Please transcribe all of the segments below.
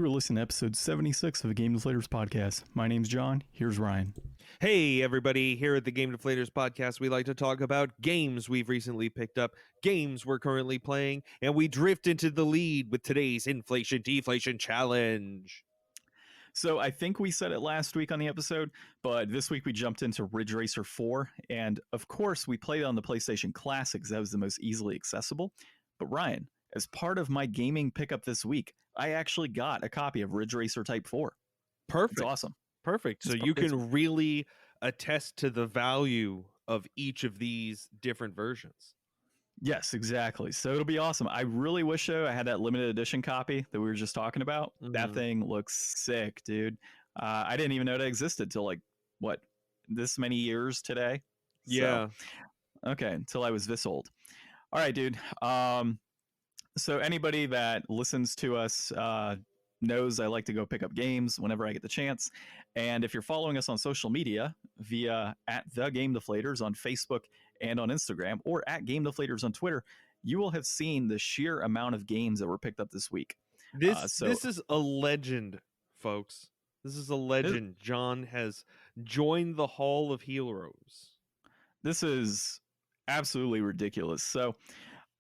You are listening to episode 76 of the Game Deflators Podcast. My name's John. Here's Ryan. Hey, everybody. Here at the Game Deflators Podcast, we like to talk about games we've recently picked up, games we're currently playing, and we drift into the lead with today's Inflation-Deflation Challenge. So I think we said it last week on the episode, but this week we jumped into Ridge Racer 4. And of course, we played on the PlayStation Classic because that was the most easily accessible. But Ryan, as part of my gaming pickup this week, I actually got a copy of Ridge Racer Type 4. Perfect. It's awesome. Perfect. So you can really attest to the value of each of these different versions. Yes, exactly. So it'll be awesome. I really wish though I had that limited edition copy that we were just talking about. Mm-hmm. That thing looks sick, dude. I didn't even know that existed till like this many years today. Yeah. So, okay, until I was this old. All right, dude. So anybody that listens to us knows I like to go pick up games whenever I get the chance. And if you're following us on social media via at the Game Deflators on Facebook and on Instagram, or at Game Deflators on Twitter, you will have seen the sheer amount of games that were picked up this week. This is a legend, folks. This is a legend. John has joined the Hall of Heroes. This is absolutely ridiculous. So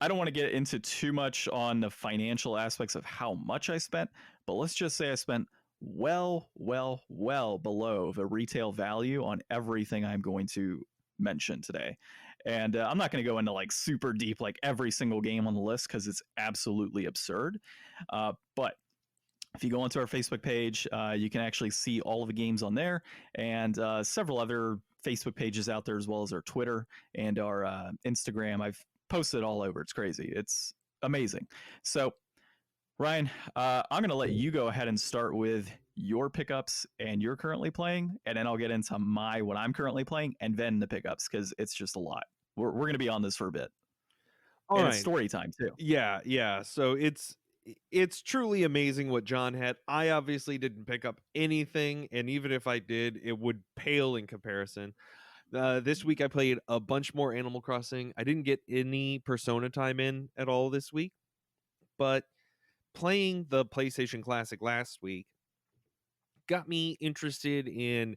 I don't want to get into too much on the financial aspects of how much I spent, but let's just say I spent well below the retail value on everything I'm going to mention today. And I'm not going to go into like super deep, like every single game on the list, because it's absolutely absurd. But if you go onto our Facebook page, you can actually see all of the games on there and several other Facebook pages out there, as well as our Twitter and our Instagram. I've posted it all over. It's crazy. It's amazing. So, Ryan, I'm going to let you go ahead and start with your pickups and you're currently playing, and then I'll get into what I'm currently playing, and then the pickups, because it's just a lot. We're going to be on this for a bit. All right. It's story time too. Yeah. So it's truly amazing what John had. I obviously didn't pick up anything, and even if I did, it would pale in comparison. This week I played a bunch more Animal Crossing. I didn't get any Persona time in at all this week, but playing the PlayStation Classic last week got me interested in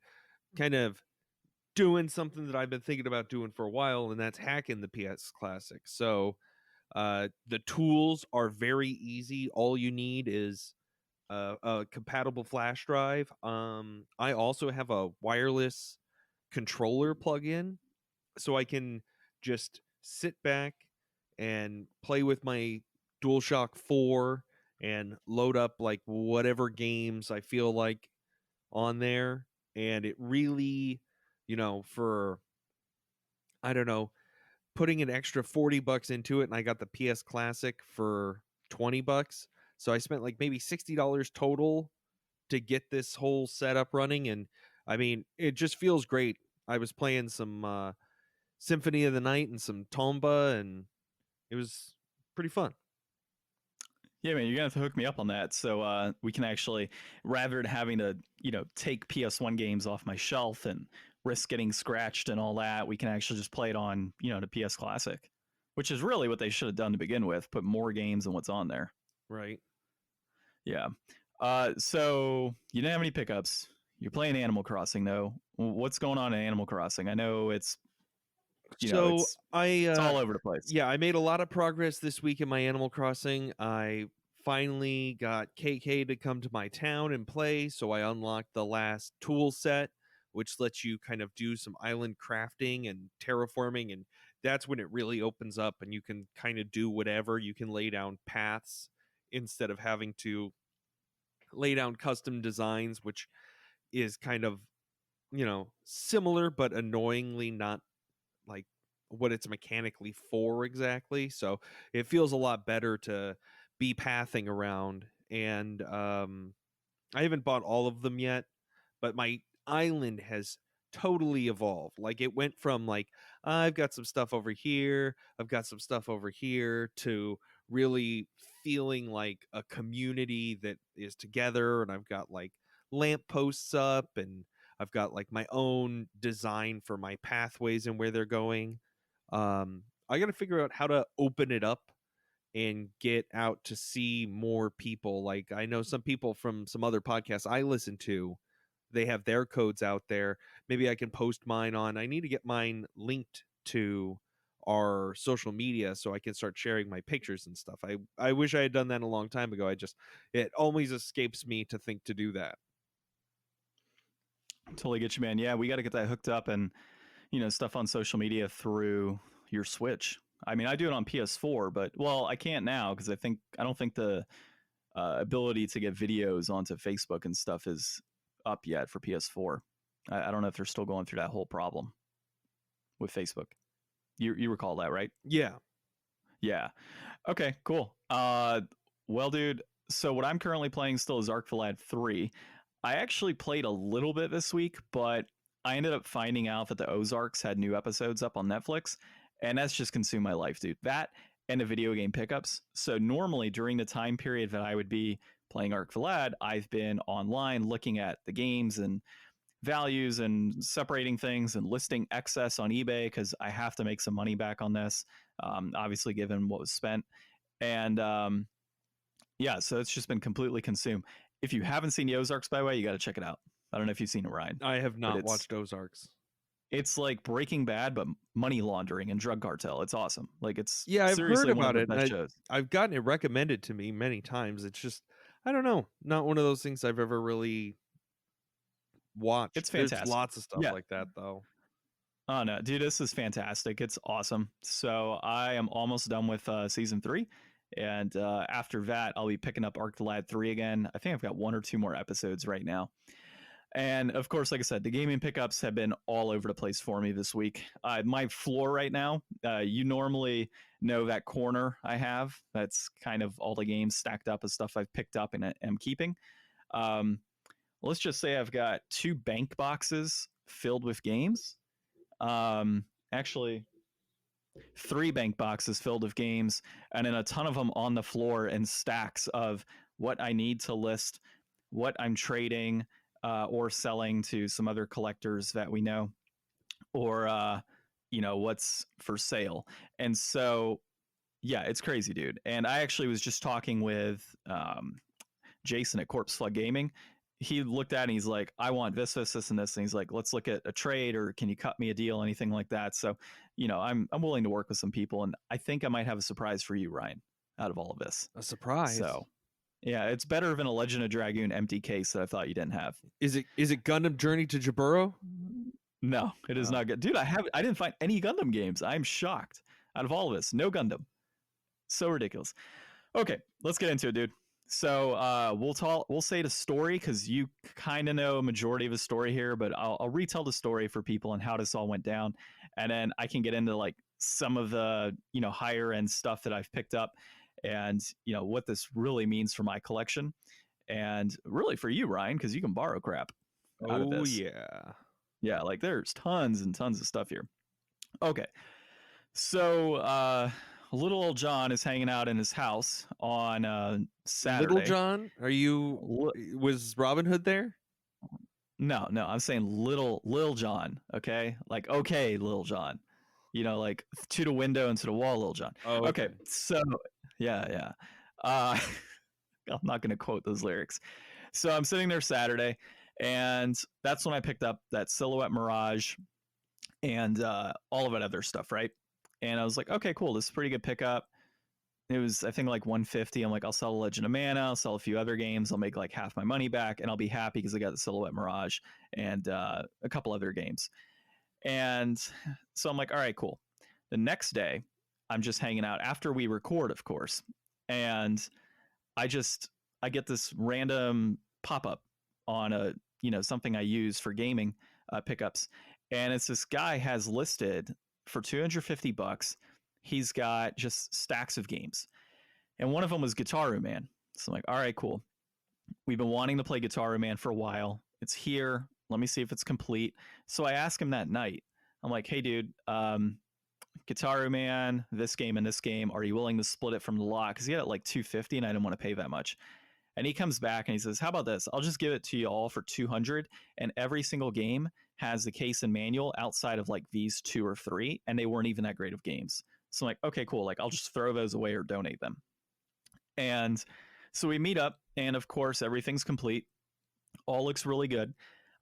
kind of doing something that I've been thinking about doing for a while, and that's hacking the PS Classic. So the tools are very easy. All you need is a compatible flash drive. I also have a wireless controller plug-in, so I can just sit back and play with my DualShock 4 and load up like whatever games I feel like on there. And it really, for, I don't know, putting an extra $40 into it, and I got the PS Classic for $20. So I spent like maybe $60 total to get this whole setup running. And I mean, it just feels great. I was playing some Symphony of the Night and some Tomba, and it was pretty fun. Yeah, man, you're going to have to hook me up on that. So we can actually, rather than having to, take PS1 games off my shelf and risk getting scratched and all that, we can actually just play it on, the PS Classic, which is really what they should have done to begin with, put more games than what's on there. Right. Yeah. So you didn't have any pickups. You're playing Animal Crossing, though. What's going on in Animal Crossing? I know it's, it's all over the place. Yeah, I made a lot of progress this week in my Animal Crossing. I finally got KK to come to my town and play, so I unlocked the last tool set, which lets you kind of do some island crafting and terraforming, and that's when it really opens up and you can kind of do whatever. You can lay down paths instead of having to lay down custom designs, which is kind of, similar but annoyingly not like what it's mechanically for exactly. So it feels a lot better to be pathing around. And I haven't bought all of them yet, but my island has totally evolved. Like it went from like, I've got some stuff over here, I've got some stuff over here, to really feeling like a community that is together. And I've got like lampposts up, and I've got like my own design for my pathways and where they're going. I got to figure out how to open it up and get out to see more people. Like, I know some people from some other podcasts I listen to, they have their codes out there. Maybe I can post mine on. I need to get mine linked to our social media so I can start sharing my pictures and stuff. I wish I had done that a long time ago. It always escapes me to think to do that. Totally get you, man. Yeah, we got to get that hooked up and, stuff on social media through your Switch. I mean, I do it on PS4, but I can't now because I don't think the ability to get videos onto Facebook and stuff is up yet for PS4. I don't know if they're still going through that whole problem with Facebook. You recall that, right? Yeah. Yeah. Okay, cool. Well, dude, so what I'm currently playing still is Arcfalad 3. I actually played a little bit this week, but I ended up finding out that the Ozarks had new episodes up on Netflix, and that's just consumed my life, dude. That and the video game pickups. So normally during the time period that I would be playing Arcfalad, I've been online looking at the games and values and separating things and listing excess on eBay because I have to make some money back on this, obviously given what was spent. And yeah, so it's just been completely consumed. If you haven't seen the Ozarks, by the way, you got to check it out. I don't know if you've seen it, Ryan. I have not watched Ozarks. It's like Breaking Bad, but money laundering and drug cartel. It's awesome. Like, it's I've heard about it. Shows. I've gotten it recommended to me many times. It's just, I don't know, not one of those things I've ever really watched. It's fantastic. There's lots of stuff like that, though. Oh no, dude, this is fantastic. It's awesome. So I am almost done with season 3. And after that, I'll be picking up Arcfalad 3 again. I think I've got 1 or 2 more episodes right now. And of course, like I said, the gaming pickups have been all over the place for me this week. My floor right now, you normally know that corner I have. That's kind of all the games stacked up as stuff I've picked up and am keeping. Let's just say I've got 2 bank boxes filled with games. Actually, 3 bank boxes filled with games, and then a ton of them on the floor in stacks of what I need to list, what I'm trading or selling to some other collectors that we know, or what's for sale. And so yeah, it's crazy, dude. And I actually was just talking with Jason at Corpse Flood Gaming. He looked at it and he's like, I want this, and this. And he's like, let's look at a trade, or can you cut me a deal, anything like that. So, I'm willing to work with some people, and I think I might have a surprise for you, Ryan, out of all of this. A surprise? So, yeah, it's better than a Legend of Dragoon empty case that I thought you didn't have. Is it Gundam Journey to Jaburo? No, it is not good. Dude, I didn't find any Gundam games. I'm shocked. Out of all of this, no Gundam. So ridiculous. Okay, let's get into it, dude. So we'll say the story because you kind of know a majority of the story here, but I'll retell the story for people and how this all went down, and then I can get into like some of the higher end stuff that I've picked up, and what this really means for my collection, and really for you, Ryan, because you can borrow crap out of this. Yeah, like there's tons and tons of stuff here. Okay, so little old John is hanging out in his house on Saturday. Little John? Was Robin Hood there? No, I'm saying Lil John, okay? Like, okay, Lil John. Like to the window and to the wall, Lil John. Oh, okay. So, yeah. I'm not going to quote those lyrics. So I'm sitting there Saturday, and that's when I picked up that Silhouette Mirage and all of that other stuff, right? And I was like, okay, cool. This is a pretty good pickup. It was, I think, like 150. I'm like, I'll sell Legend of Mana. I'll sell a few other games. I'll make like half my money back, and I'll be happy because I got the Silhouette Mirage and a couple other games. And so I'm like, all right, cool. The next day, I'm just hanging out after we record, of course. And I get this random pop-up on something I use for gaming pickups. And it's this guy has listed for $250. He's got just stacks of games. And one of them was Guitaru Man. So I'm like, all right, cool. We've been wanting to play Guitaru Man for a while. It's here. Let me see if it's complete. So I asked him that night. I'm like, hey, dude, Guitaru Man, this game and this game, are you willing to split it from the lot? Because he had it like $250 and I didn't want to pay that much. And he comes back and he says, how about this? I'll just give it to you all for $200. And every single game has the case and manual outside of like these 2 or 3. And they weren't even that great of games. So I'm like, okay, cool. Like, I'll just throw those away or donate them. And so we meet up, and of course, everything's complete. All looks really good.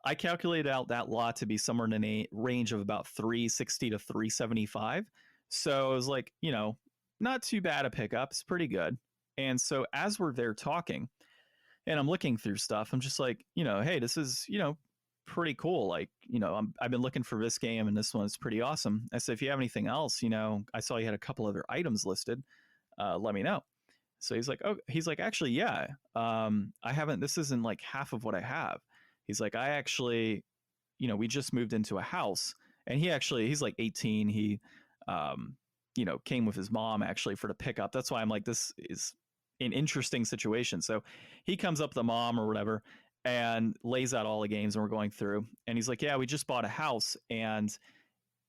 I calculated out that lot to be somewhere in a range of about 360 to 375. So it was like, not too bad a pickup. It's pretty good. And so as we're there talking, and I'm looking through stuff, I'm just like, hey, this is, pretty cool. Like, I've been looking for this game, and this one's pretty awesome. I said, if you have anything else, I saw you had a couple other items listed. Let me know. So he's like, actually, yeah. I haven't. This isn't like half of what I have. He's like, I actually, we just moved into a house, and he's like 18. He, came with his mom actually for the pickup. That's why I'm like, this is an interesting situation. So he comes up with the mom or whatever and lays out all the games, and we're going through. And he's like, yeah, we just bought a house, and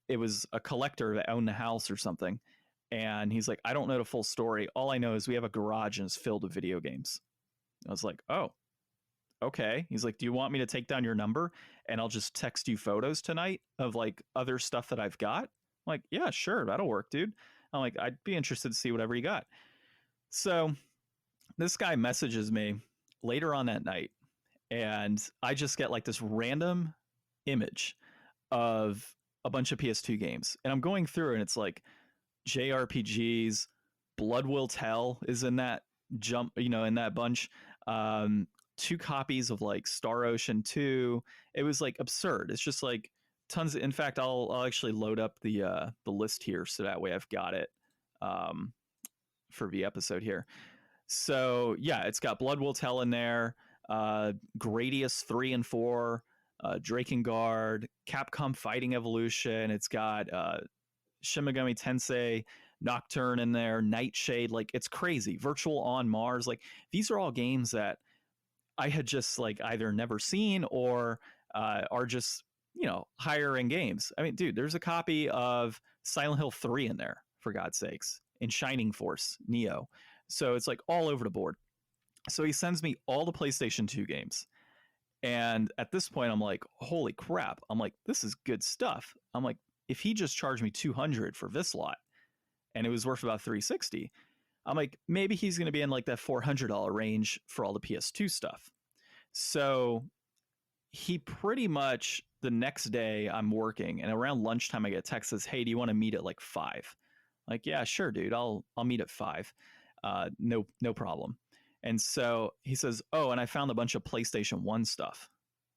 it was a collector that owned the house or something. And he's like, I don't know the full story. All I know is we have a garage and it's filled with video games. I was like, oh, okay. He's like, do you want me to take down your number and I'll just text you photos tonight of like other stuff that I've got? I'm like, yeah, sure. That'll work, dude. I'm like, I'd be interested to see whatever you got. So this guy messages me later on that night, and I just get like this random image of a bunch of PS2 games. And I'm going through, and it's like JRPGs, Blood Will Tell is in that in that bunch. 2 copies of like Star Ocean 2. It was like absurd. It's just like tons. In fact, I'll actually load up the list here so that way I've got it for the episode here. So yeah, it's got Blood Will Tell in there, Gradius 3 and 4, Drakengard, Capcom Fighting Evolution. It's got Shin Megami Tensei, Nocturne in there, Nightshade. Like, it's crazy. Virtual on Mars. Like, these are all games that I had just like either never seen or are just, higher end games. I mean, dude, there's a copy of Silent Hill 3 in there, for God's sakes, in Shining Force, Neo. So it's like all over the board. So he sends me all the PlayStation 2 games. And at this point, I'm like, holy crap. I'm like, this is good stuff. I'm like, if he just charged me $200 for this lot and it was worth about $360, I'm like, maybe he's going to be in like that $400 range for all the PS2 stuff. So he pretty much, the next day I'm working, and around lunchtime I get a text that says, hey, do you want to meet at like 5? Like, yeah, sure, dude. I'll meet at 5. No problem. And so he says, oh, and I found a bunch of PlayStation 1 stuff.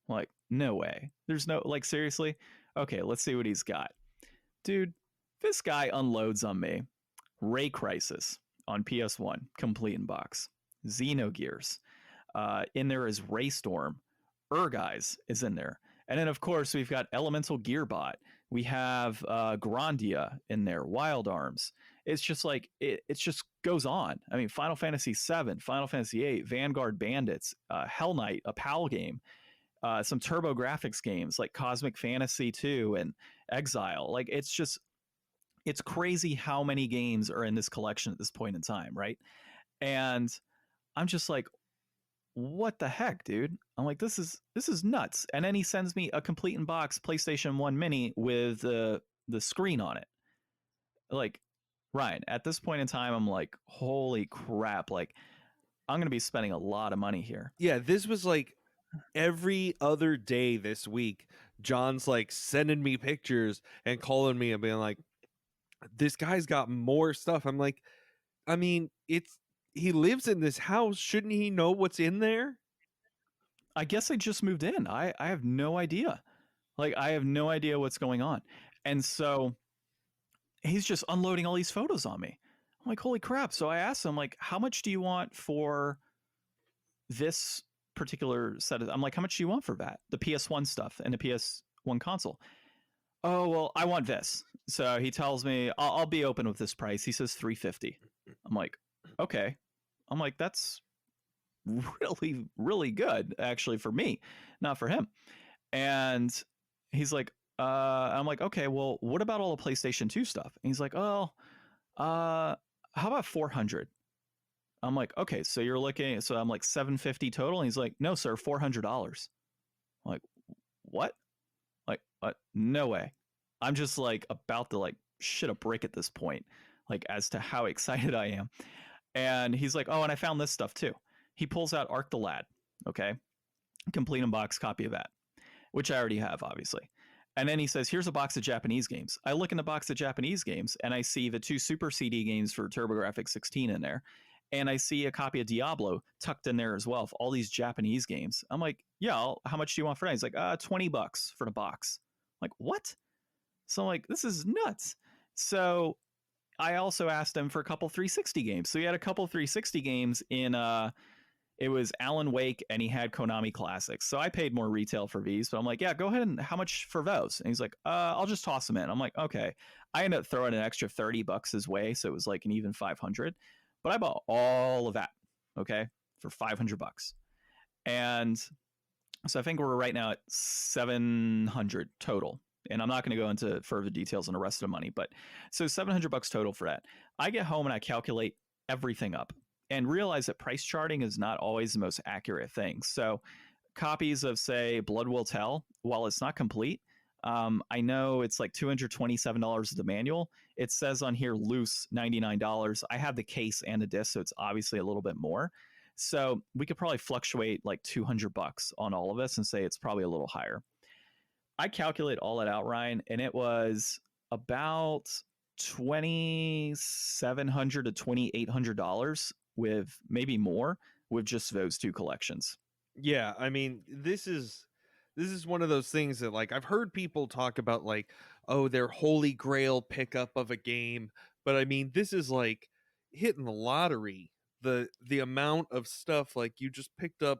I'm like, no way. There's no, like, seriously? Okay, let's see what he's got. Dude, this guy unloads on me Ray Crisis on PS1, complete in box. Xenogears. In there is Raystorm. Guys is in there. And then, of course, we've got Elemental Gearbot. We have Grandia in there, Wild Arms. It's just like, it just goes on. I mean, Final Fantasy VII, Final Fantasy VIII, Vanguard Bandits, Hell Knight, a PAL game, some TurboGrafx games like Cosmic Fantasy 2 and Exile. Like, it's crazy how many games are in this collection at this point in time, right? And I'm just like, what the heck, dude? I'm like, this is nuts. And then he sends me a complete in box PlayStation 1 Mini with the screen on it. Like, Ryan, at this point in time, I'm like, holy crap. Like, I'm going to be spending a lot of money here. Yeah, this was like every other day this week. John's like sending me pictures and calling me and being like, this guy's got more stuff. I'm like, I mean, he lives in this house. Shouldn't he know what's in there? I guess I just moved in. I have no idea. Like, I have no idea what's going on. And so he's just unloading all these photos on me. I'm like, holy crap. So I asked him, like, how much do you want for this particular set of, I'm like, how much do you want for that? The PS1 stuff and the PS1 console. Oh, well, I want this. So he tells me, I'll be open with this price. He says $350. I'm like, okay. I'm like, that's really, really good, actually, for me, not for him. And he's like, I'm like, okay, well, what about all the PlayStation 2 stuff? And he's like, oh, how about 400? I'm like, okay, so you're looking, so I'm like 750 total. And he's like, no, sir, $400. I'm like, what? Like, no way. I'm just like about to like shit a brick at this point, like as to how excited I am. And he's like, oh, and I found this stuff too. He pulls out Arc the Lad, okay? Complete unboxed copy of that, which I already have, obviously. And then he says, here's a box of Japanese games. I look in the box of Japanese games, and I see the 2 Super CD games for TurboGrafx 16 in there. And I see a copy of Diablo tucked in there as well, for all these Japanese games. I'm like, yeah, how much do you want for that? He's like, $20 for the box. I'm like, what? So I'm like, this is nuts. So I also asked him for a couple 360 games. So he had a couple 360 games in it was Alan Wake, and he had Konami Classics. So I paid more retail for these, but I'm like, yeah, go ahead. And how much for those? And he's like, I'll just toss them in. I'm like, okay. I ended up throwing an extra $30 his way, so it was like an even 500. But I bought all of that, okay, for $500. And so I think we're right now at 700 total. And I'm not going to go into further details on the rest of the money, but so $700 total for that. I get home and I calculate everything up and realize that price charting is not always the most accurate thing. So copies of, say, Blood Will Tell, while it's not complete, I know it's like $227 the manual. It says on here loose $99. I have the case and the disc, so it's obviously a little bit more. So we could probably fluctuate like $200 on all of this and say it's probably a little higher. I calculate all that out, Ryan, and it was about $2,700 to $2,800 with maybe more with just those 2 collections. Yeah, I mean, this is one of those things that, like, I've heard people talk about, like, oh, their holy grail pickup of a game, but I mean, this is like hitting the lottery. The amount of stuff, like, you just picked up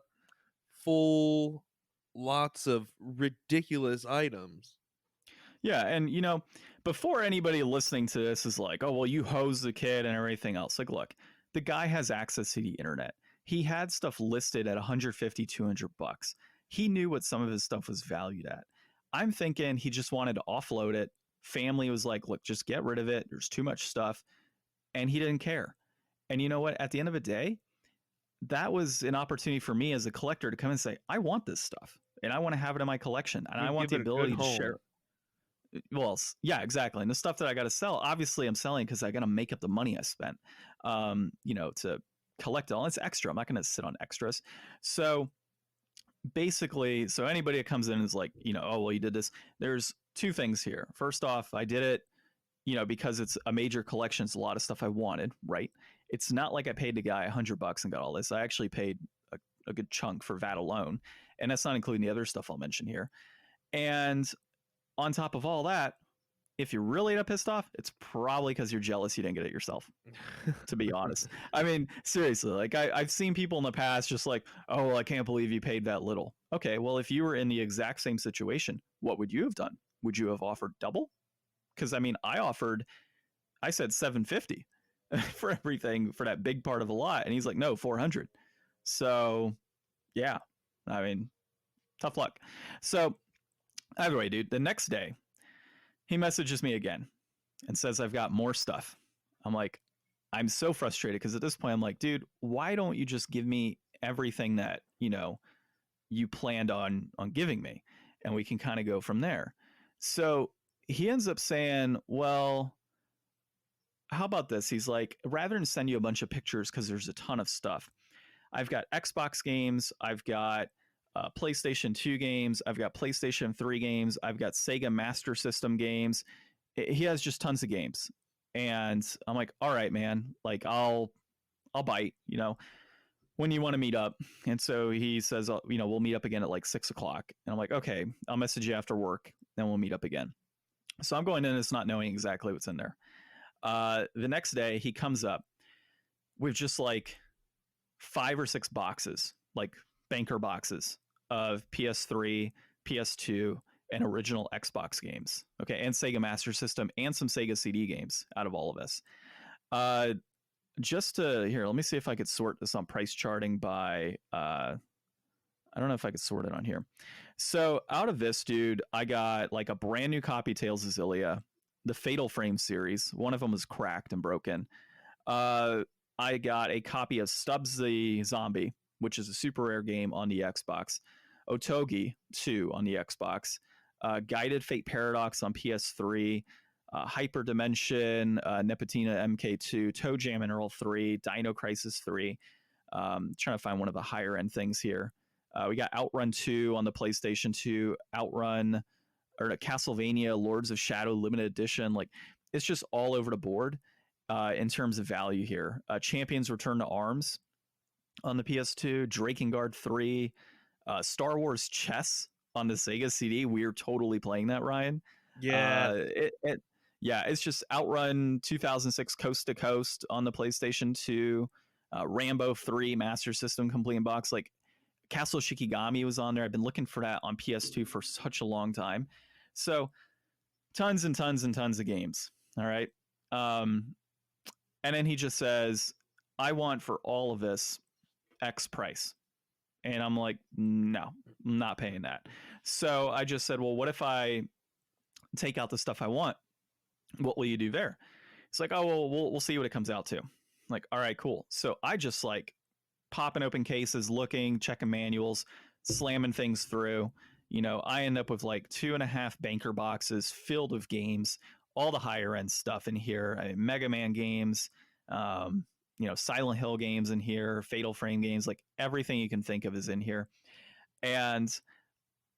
full lots of ridiculous items. Yeah, and before anybody listening to this is like, oh, well, you hose the kid and everything else. Like, look, the guy has access to the internet. He had stuff listed at $150, $200. He knew what some of his stuff was valued at. I'm thinking he just wanted to offload it. Family was like, look, just get rid of it. There's too much stuff. And he didn't care. And you know what? At the end of the day, that was an opportunity for me as a collector to come and say, I want this stuff and I want to have it in my collection and I want the ability to share. Well, yeah, exactly. And the stuff that I got to sell, obviously I'm selling because I got to make up the money I spent, to collect it all. It's extra. I'm not going to sit on extras. So basically, so anybody that comes in and is like, oh, well, you did this. There's 2 things here. First off, I did it, because it's a major collection. It's a lot of stuff I wanted, right? It's not like I paid the guy $100 and got all this. I actually paid a good chunk for that alone. And that's not including the other stuff I'll mention here. And on top of all that, if you're really pissed off, it's probably because you're jealous you didn't get it yourself, to be honest. I mean, seriously, like I've seen people in the past just like, oh, well, I can't believe you paid that little. Okay, well, if you were in the exact same situation, what would you have done? Would you have offered double? Because I mean, I said $750 for everything for that big part of the lot. And he's like, no, $400. So yeah, I mean, tough luck. So either way, dude, the next day he messages me again and says, I've got more stuff. I'm like, I'm so frustrated because at this point I'm like, dude, why don't you just give me everything that, you planned on giving me? And we can kind of go from there. So he ends up saying, well, how about this? He's like, rather than send you a bunch of pictures, because there's a ton of stuff, I've got Xbox games, I've got PlayStation 2 games, I've got PlayStation 3 games, I've got Sega Master System games. He has just tons of games. And I'm like, all right, man, like I'll bite, when you want to meet up. And so he says, we'll meet up again at like 6:00. And I'm like, okay, I'll message you after work, then we'll meet up again. So I'm going in this not knowing exactly what's in there. The next day he comes up with just like 5 or 6 boxes, like banker boxes of PS3, PS2, and original Xbox games. Okay, and Sega Master System and some Sega CD games out of all of this. Let me see if I could sort this on price charting by I don't know if I could sort it on here. So out of this, dude, I got like a brand new copy Tales of Xillia, the Fatal Frame series. One of them was cracked and broken. I got a copy of Stubbs the Zombie, which is a super rare game on the Xbox. Otogi 2 on the Xbox. Guided Fate Paradox on PS3. Hyper Dimension, Nepatina MK2, Toe Jam and Earl 3, Dino Crisis 3. Trying to find one of the higher end things here. We got Outrun 2 on the PlayStation 2, Outrun or Castlevania Lords of Shadow Limited Edition. Like, it's just all over the board in terms of value here. Champions Return to Arms on the PS2, Drakengard 3, Star Wars Chess on the Sega CD. We're totally playing that, Ryan. Yeah. Yeah, it's just Outrun 2006 Coast to Coast on the PlayStation 2, Rambo 3 Master System complete in box. Like, Castle Shikigami was on there. I've been looking for that on PS2 for such a long time. So tons and tons and tons of games. All right. And then he just says, I want for all of this X price. And I'm like, no, I'm not paying that. So I just said, well, what if I take out the stuff I want? What will you do there? It's like, oh, well, we'll see what it comes out to. I'm like, all right, cool. So I just like popping open cases, looking, checking manuals, slamming things through. You know, I end up with like 2.5 banker boxes filled with games, all the higher end stuff in here. I mean, Mega Man games, you know, Silent Hill games in here, Fatal Frame games, like everything you can think of is in here. And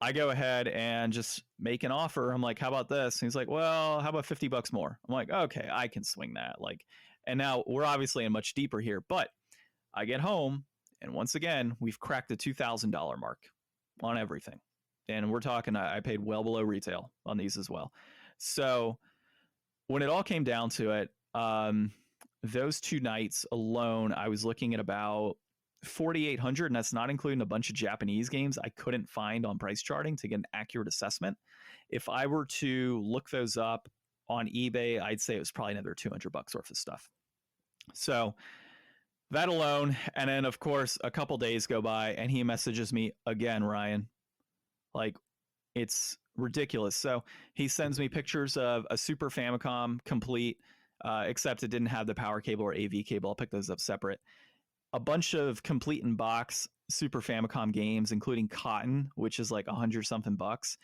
I go ahead and just make an offer. I'm like, how about this? And he's like, well, how about $50 more? I'm like, okay, I can swing that. Like, and now we're obviously in much deeper here, but I get home and once again, we've cracked the $2,000 mark on everything. And we're talking, I paid well below retail on these as well. So when it all came down to it, those 2 nights alone, I was looking at about 4,800, and that's not including a bunch of Japanese games I couldn't find on price charting to get an accurate assessment. If I were to look those up on eBay, I'd say it was probably another $200 worth of stuff. So that alone, and then of course a couple days go by, and he messages me again, Ryan. Like, it's ridiculous. So he sends me pictures of a Super Famicom complete, except it didn't have the power cable or AV cable. I'll pick those up separate. A bunch of complete in box Super Famicom games, including Cotton, which is like 100 something bucks.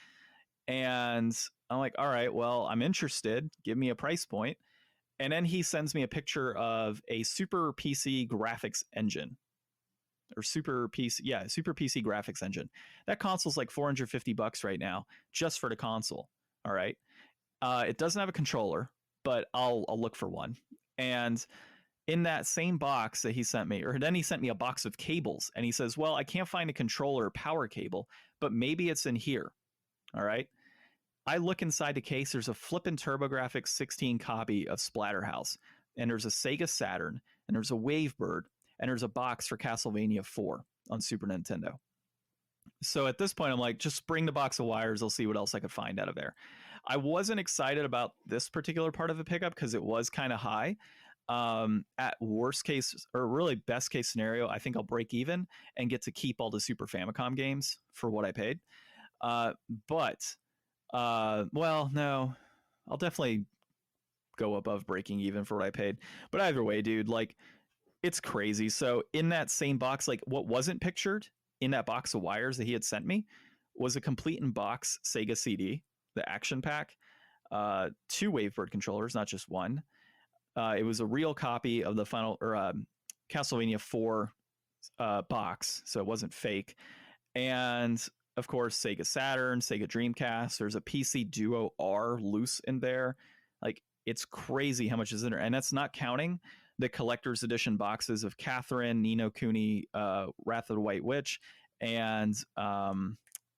And I'm like, all right, well, I'm interested. Give me a price point. And then he sends me a picture of a Super PC graphics engine. Or Super PC graphics engine. That console's like $450 right now, just for the console. All right. It doesn't have a controller, but I'll look for one. And in that same box that he sent me, or then he sent me a box of cables, and he says, well, I can't find a controller or power cable, but maybe it's in here. All right. I look inside the case. There's a flippin' TurboGrafx 16 copy of Splatterhouse, and there's a Sega Saturn, and there's a Wavebird, and there's a box for Castlevania 4 on Super Nintendo. So at this point, I'm like, just bring the box of wires. I'll see what else I could find out of there. I wasn't excited about this particular part of the pickup because it was kind of high. At worst case, or really best case scenario, I think I'll break even and get to keep all the Super Famicom games for what I paid. Well, no, I'll definitely go above breaking even for what I paid. But either way, dude, like, it's crazy. So in that same box, like, what wasn't pictured in that box of wires that he had sent me was a complete in box Sega CD, the action pack, 2 Wavebird controllers, not just one. It was a real copy of the final or Castlevania 4 box, so it wasn't fake. And of course, Sega Saturn, Sega Dreamcast. There's a PC Duo R loose in there. Like, it's crazy how much is in there, and that's not counting the collector's edition boxes of Catherine, Ni no Kuni, Wrath of the White Witch, and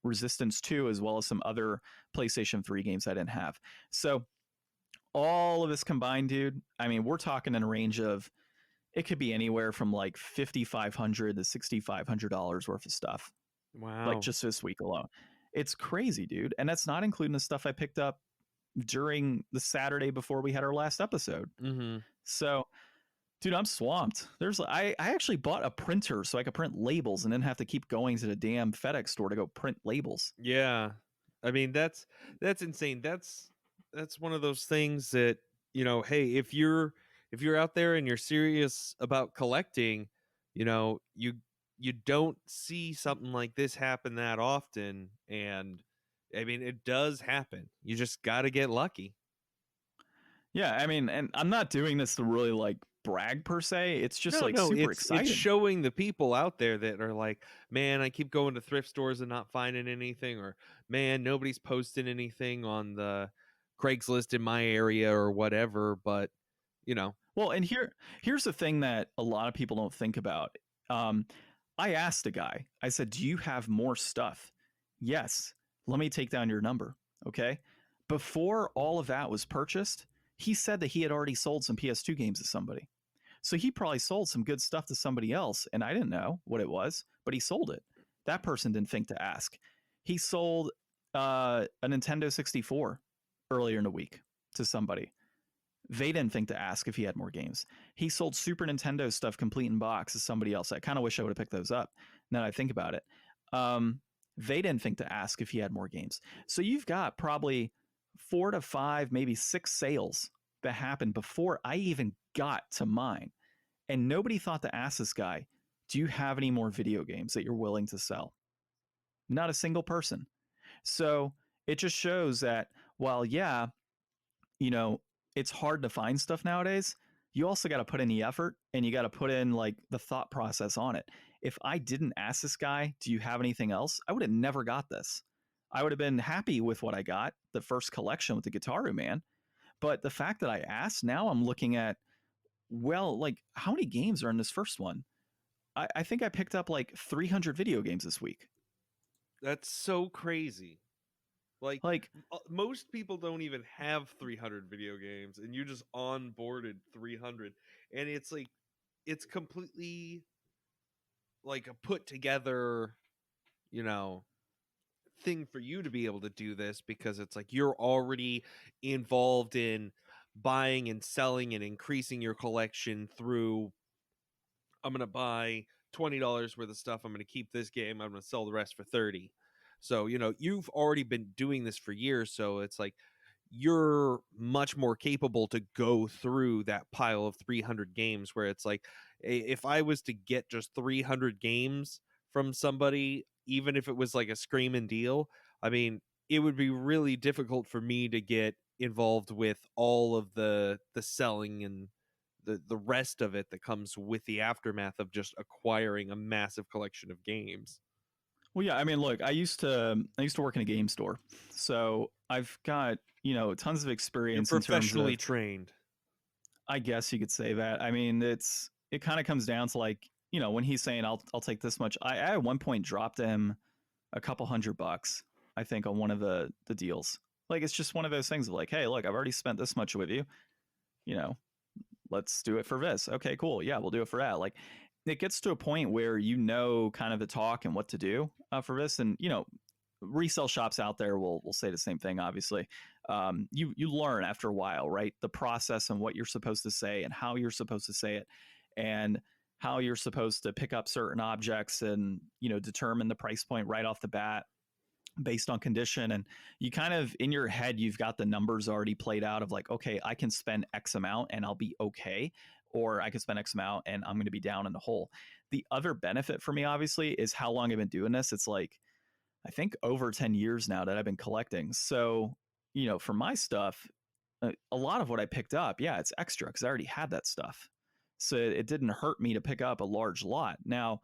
Resistance 2, as well as some other PlayStation 3 games I didn't have. So all of this combined, dude, I mean, we're talking in a range of, it could be anywhere from like $5,500 to $6,500 worth of stuff. Wow. Like, just this week alone. It's crazy, dude. And that's not including the stuff I picked up during the Saturday before we had our last episode. Mm-hmm. So, dude, I'm swamped. I actually bought a printer so I could print labels and then have to keep going to the damn FedEx store to go print labels. Yeah. I mean, that's insane. That's one of those things that, you know, hey, if you're out there and you're serious about collecting, you know, you don't see something like this happen that often. And I mean, it does happen. You just got to get lucky. Yeah, I mean, and I'm not doing this to really like brag per se. It's just like No, super it's exciting. showing the people out there that are like, man, I keep going to thrift stores and not finding anything, or man, nobody's posting anything on the Craigslist in my area or whatever. But you know, Well, and here's the thing that a lot of people don't think about. Um, I asked a guy. I said, "Do you have more stuff?" Yes. Let me take down your number. Okay. Before all of that was purchased, he said that he had already sold some PS2 games to somebody. So he probably sold some good stuff to somebody else, and I didn't know what it was, but he sold it. That person didn't think to ask. He sold a Nintendo 64 earlier in the week to somebody. They didn't think to ask if he had more games. He sold Super Nintendo stuff complete in box to somebody else. I kind of wish I would have picked those up now that I think about it. They didn't think to ask if he had more games. So you've got probably 4 to 5, maybe 6 sales that happened before I even got to mine. And nobody thought to ask this guy, do you have any more video games that you're willing to sell? Not a single person. So it just shows that while, yeah, you know, it's hard to find stuff nowadays, you also got to put in the effort and you got to put in like the thought process on it. If I didn't ask this guy, do you have anything else? I would have never got this. I would have been happy with what I got, the first collection with the Guitaru Man. But the fact that I asked, now I'm looking at, well, like how many games are in this first one? I think I picked up like 300 video games this week. that's so crazy. Like Like, most people don't even have 300 video games, and you just onboarded 300, and it's like it's completely like a put together, you know, thing for you to be able to do this, because it's like you're already involved in buying and selling and increasing your collection through, I'm going to buy $20 worth of stuff, I'm going to keep this game, I'm going to sell the rest for 30. So, you know, you've already been doing this for years, so it's like you're much more capable to go through that pile of 300 games, where it's like, if I was to get just 300 games from somebody, even if it was like a screaming deal, I mean, it would be really difficult for me to get involved with all of the selling and the rest of it that comes with the aftermath of just acquiring a massive collection of games. well, yeah, I mean, look, I used to work in a game store, so I've got tons of You're experience in terms professionally of, trained. I guess you could say that. I mean, it kind of comes down to like when he's saying I'll take this much. I at one point dropped him a couple $100, I think, on one of the deals. Like it's just one of those things of like, hey, look, I've already spent this much with you. You know, let's do it for this. Okay, cool. Yeah, we'll do it for that. Like it gets to a point where kind of the talk and what to do for this, and resale shops out there will say the same thing. Obviously, you learn after a while, right? The process and what you're supposed to say and how you're supposed to say it, and how you're supposed to pick up certain objects and determine the price point right off the bat based on condition. And you kind of in your head you've got the numbers already played out of like, okay, I can spend X amount and I'll be okay, or I can spend X amount and I'm going to be down in the hole. The other benefit for me obviously is how long I've been doing this. It's like I think over 10 years now that I've been collecting. So for my stuff, a lot of what I picked up, yeah, it's extra because I already had that stuff, so it didn't hurt me to pick up a large lot. Now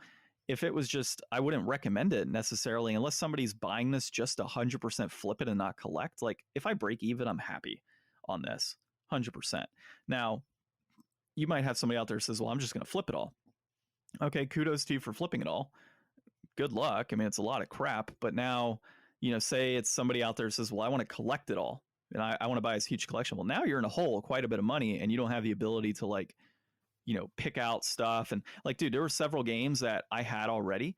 if it was just, I wouldn't recommend it necessarily unless somebody's buying this just 100% flip it and not collect. Like if I break even, I'm happy on this 100%. Now you might have somebody out there who says, well, I'm just going to flip it all. Okay, kudos to you for flipping it all. Good luck. I mean, it's a lot of crap, but now, say it's somebody out there who says, well, I want to collect it all and I want to buy this huge collection. Well, now you're in a hole quite a bit of money and you don't have the ability to like pick out stuff. And like, dude, there were several games that I had already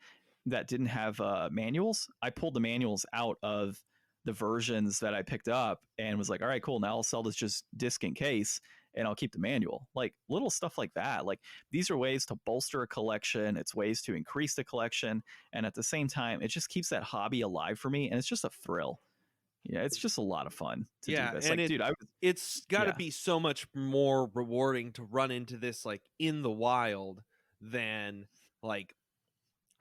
that didn't have manuals. I pulled the manuals out of the versions that I picked up and was like, all right, cool. Now I'll sell this just disc in case and I'll keep the manual. Like little stuff like that. Like these are ways to bolster a collection. It's ways to increase the collection. And at the same time, it just keeps that hobby alive for me. And it's just a thrill. Yeah, it's just a lot of fun to do Yeah, this. and Like, dude, it's got to yeah. be so much more rewarding to run into this like in the wild than like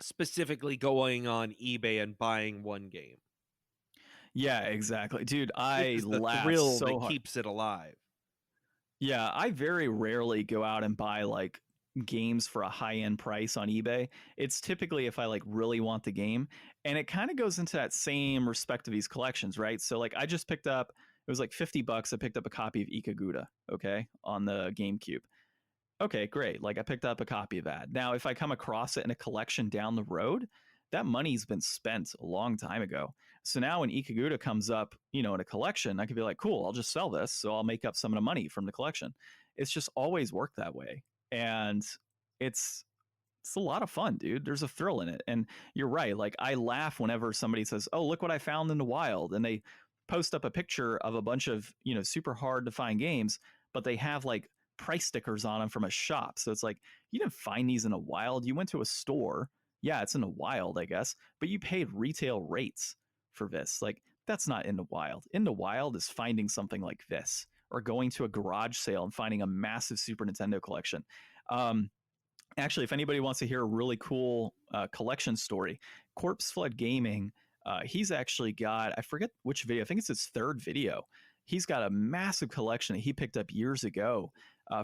specifically going on eBay and buying one game. Yeah, exactly. Dude, This I is the laughed thrill so that hard. keeps it alive. Yeah, I very rarely go out and buy like games for a high-end price on eBay. It's typically if I like really want the game, and it kind of goes into that same respect of these collections, right? So like I just picked up, it was like $50. I picked up a copy of Ikaguda, okay, on the GameCube. Okay, great. Like I picked up a copy of that. Now, if I come across it in a collection down the road, that money's been spent a long time ago. So now when Ikaguda comes up, in a collection, I could be like, cool, I'll just sell this. So I'll make up some of the money from the collection. It's just always worked that way. And it's it's a lot of fun, dude. There's a thrill in it. And you're right. Like I laugh whenever somebody says, "Oh, look what I found in the wild." And they post up a picture of a bunch of, super hard to find games, but they have like price stickers on them from a shop. So it's like, you didn't find these in a wild. You went to a store. Yeah, it's in the wild, I guess, but you paid retail rates for this. Like that's not in the wild. In the wild is finding something like this or going to a garage sale and finding a massive Super Nintendo collection. Um, Actually, if anybody wants to hear a really cool collection story, Corpse Flood Gaming, he's actually got, I forget which video, I think it's his third video. He's got a massive collection that he picked up years ago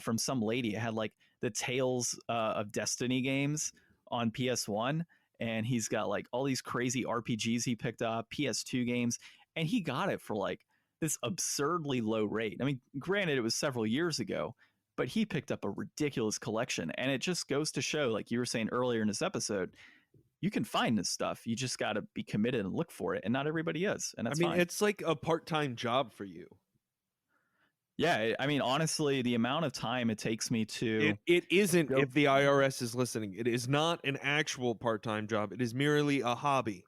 from some lady. It had like the Tales of Destiny games on PS1. And he's got like all these crazy RPGs he picked up, PS2 games, and he got it for like this absurdly low rate. I mean, granted, it was several years ago, but he picked up a ridiculous collection. And it just goes to show, like you were saying earlier in this episode, you can find this stuff. You just got to be committed and look for it. And not everybody is. And that's fine. It's like a part-time job for you. Yeah. I mean, honestly, the amount of time it takes me to. It isn't, if the IRS is listening, it is not an actual part-time job. It is merely a hobby.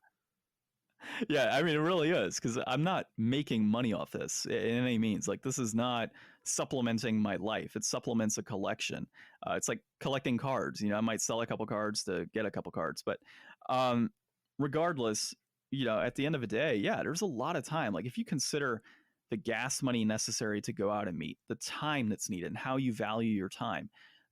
Yeah, I mean, it really is, because I'm not making money off this in any means. Like, this is not supplementing my life. It supplements a collection. It's like collecting cards. I might sell a couple cards to get a couple cards. But regardless, at the end of the day, yeah, there's a lot of time. Like, if you consider the gas money necessary to go out and meet, the time that's needed, and how you value your time,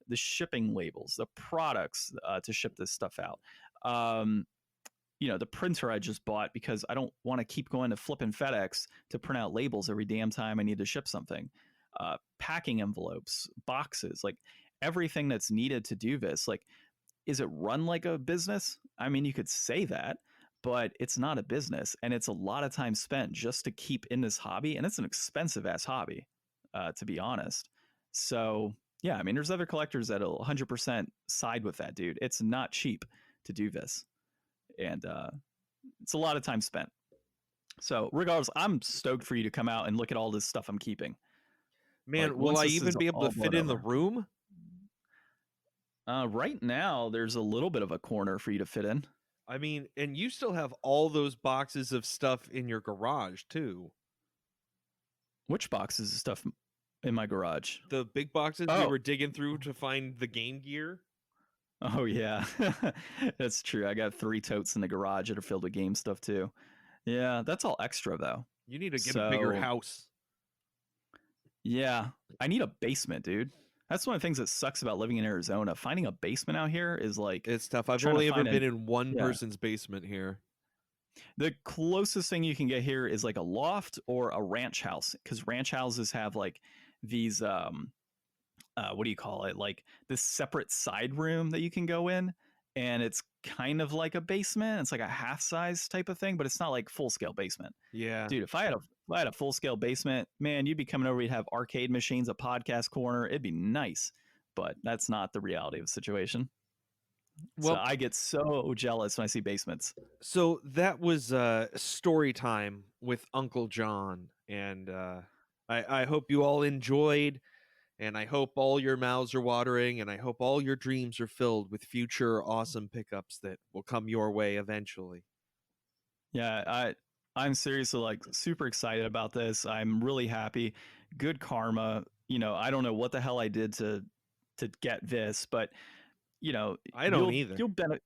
the shipping labels, the products to ship this stuff out. The printer I just bought because I don't want to keep going to flipping FedEx to print out labels every damn time I need to ship something. Packing envelopes, boxes, like everything that's needed to do this. Like, is it run like a business? I mean, you could say that, but it's not a business, and it's a lot of time spent just to keep in this hobby, and it's an expensive ass hobby, to be honest. So yeah, I mean, there's other collectors that'll 100% side with that, dude. It's not cheap to do this. And it's a lot of time spent. So regardless, I'm stoked for you to come out and look at all this stuff I'm keeping. Man, will I even be able to fit in the room? Right now, there's a little bit of a corner for you to fit in. I mean, and you still have all those boxes of stuff in your garage, too. Which boxes of stuff in my garage? The big boxes you were digging through to find the Game Gear? Oh, yeah. That's true. I got 3 totes in the garage that are filled with game stuff, too. Yeah, that's all extra, though. You need to get a bigger house. Yeah, I need a basement, dude. That's one of the things that sucks about living in Arizona. Finding a basement out here is like... It's tough. I've only ever been in one person's basement here. The closest thing you can get here is like a loft or a ranch house, because ranch houses have like these... what do you call it? Like this separate side room that you can go in, and it's kind of like a basement. It's like a half size type of thing, but it's not like full scale basement. Yeah, dude. If I had a full scale basement, man, you'd be coming over. You'd have arcade machines, a podcast corner. It'd be nice, but that's not the reality of the situation. Well, so I get so jealous when I see basements. So that was story time with Uncle John, and I hope you all enjoyed. And I hope all your mouths are watering, and I hope all your dreams are filled with future awesome pickups that will come your way eventually. Yeah, I'm seriously like super excited about this. I'm really happy. Good karma. I don't know what the hell I did to get this, but I don't either. You'll benefit.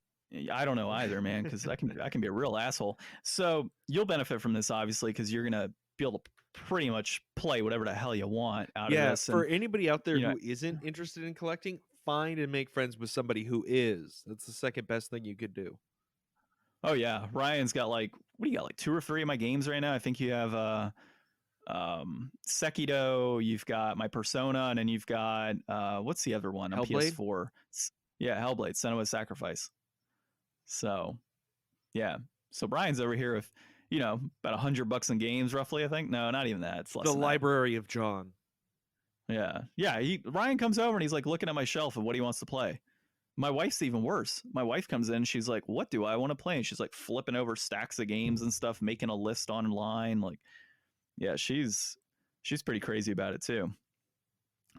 I don't know either, man, because I can be a real asshole. So you'll benefit from this, obviously, because you're gonna be able to pretty much play whatever the hell you want out of this. For anybody out there who isn't interested in collecting, find and make friends with somebody who is. That's the second best thing you could do. Oh yeah, Ryan's got like, what do you got, like 2 or 3 of my games right now? I think you have Sekiro, you've got my Persona, and then you've got what's the other one on Hellblade? PS4? Yeah, Hellblade, Senua's Sacrifice. So yeah, so Brian's over here with about $100 in games roughly. I think no, not even that. It's less The than that. library of John. Yeah. Ryan comes over and he's like looking at my shelf of what he wants to play. My wife's even worse. My wife comes in, she's like, "What do I want to play?" And she's like flipping over stacks of games and stuff, making a list online. Like, yeah, she's pretty crazy about it too.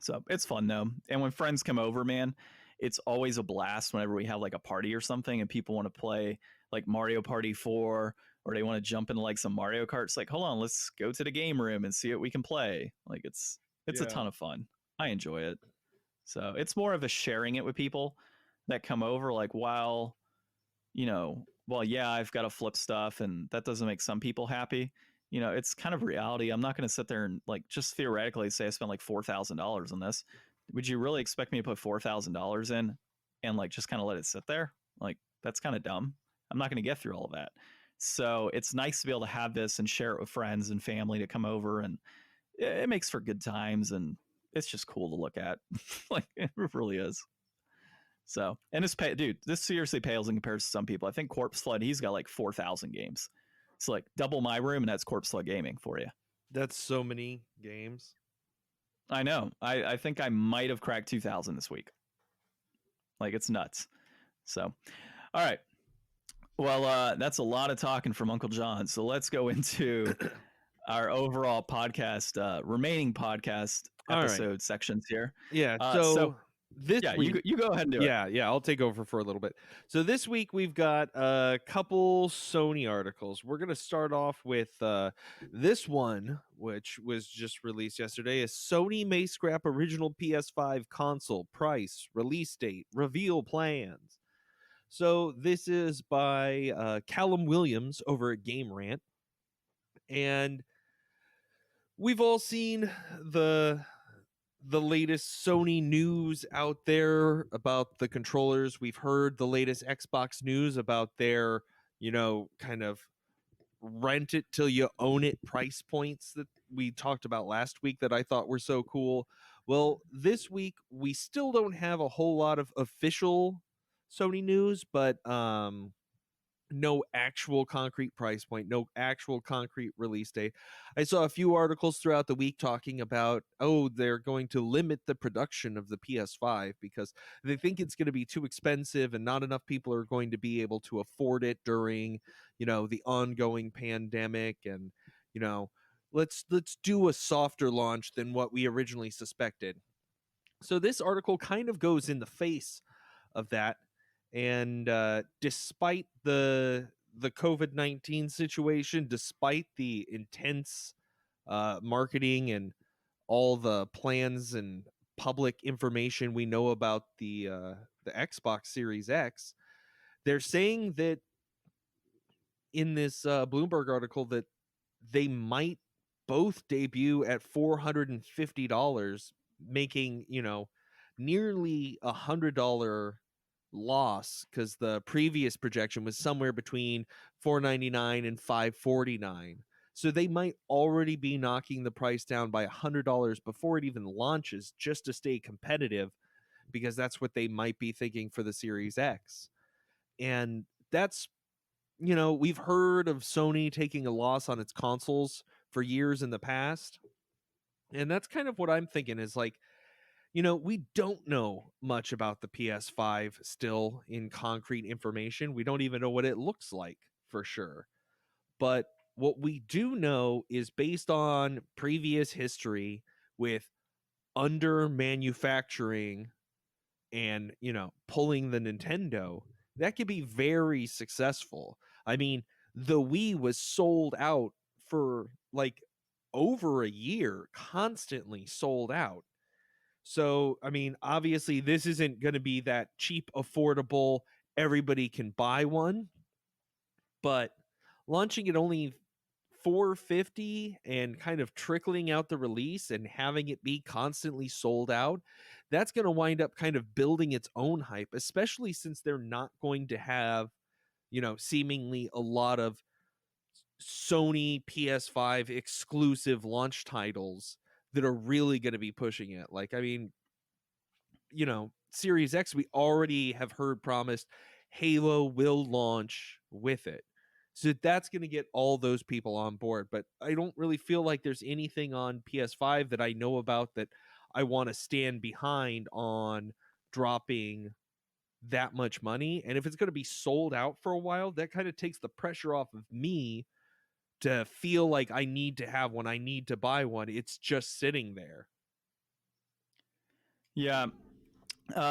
So it's fun though. And when friends come over, man, it's always a blast whenever we have like a party or something and people want to play like Mario Party 4 or they want to jump into like some Mario Kart. It's like, hold on, let's go to the game room and see what we can play. Like it's a ton of fun. I enjoy it. So it's more of a sharing it with people that come over, like while, yeah, I've got to flip stuff and that doesn't make some people happy. It's kind of reality. I'm not going to sit there and like just theoretically say I spent like $4,000 on this. Would you really expect me to put $4,000 in and like just kind of let it sit there? Like that's kind of dumb. I'm not going to get through all of that. So it's nice to be able to have this and share it with friends and family to come over, and it makes for good times and it's just cool to look at. Like it really is. So, and this seriously pales in comparison to some people. I think Corpse Flood, he's got like 4,000 games. It's like double my room, and that's Corpse Flood Gaming for you. That's so many games. I know. I think I might have cracked 2,000 this week. Like it's nuts. So, all right. Well, that's a lot of talking from Uncle John. So let's go into our overall podcast, remaining podcast episode sections here. Yeah. So this week, you go ahead and do it. Yeah, I'll take over for a little bit. So this week we've got a couple Sony articles. We're going to start off with this one, which was just released yesterday. Is Sony may scrap original PS5 console, price, release date, reveal plans. So this is by Callum Williams over at Game Rant. And we've all seen the latest Sony news out there about the controllers. We've heard the latest Xbox news about their, kind of rent it till you own it price points that we talked about last week that I thought were so cool. Well, this week we still don't have a whole lot of official Sony news, but no actual concrete price point, no actual concrete release date. I saw a few articles throughout the week talking about, they're going to limit the production of the PS5 because they think it's going to be too expensive and not enough people are going to be able to afford it during, the ongoing pandemic. And, let's do a softer launch than what we originally suspected. So this article kind of goes in the face of that. And despite the COVID-19 situation, despite the intense marketing and all the plans and public information we know about the Xbox Series X, they're saying that in this Bloomberg article that they might both debut at $450, making nearly $100 loss, because the previous projection was somewhere between $499 and $549. So they might already be knocking the price down by $100 before it even launches, just to stay competitive, because that's what they might be thinking for the Series X. And that's, we've heard of Sony taking a loss on its consoles for years in the past. And that's kind of what I'm thinking is like, we don't know much about the PS5 still in concrete information. We don't even know what it looks like for sure. But what we do know is based on previous history with under manufacturing and, pulling the Nintendo, that could be very successful. I mean, the Wii was sold out for like over a year, constantly sold out. So, I mean, obviously this isn't going to be that cheap, affordable, everybody can buy one, but launching it only $450 and kind of trickling out the release and having it be constantly sold out, that's going to wind up kind of building its own hype, especially since they're not going to have, seemingly a lot of Sony PS5 exclusive launch titles that are really going to be pushing it. Like, I mean, Series X, we already have heard promised Halo will launch with it. So that's going to get all those people on board. But I don't really feel like there's anything on PS5 that I know about that I want to stand behind on dropping that much money. And if it's going to be sold out for a while, that kind of takes the pressure off of me to feel like I need to have one, I need to buy one. It's just sitting there. Yeah.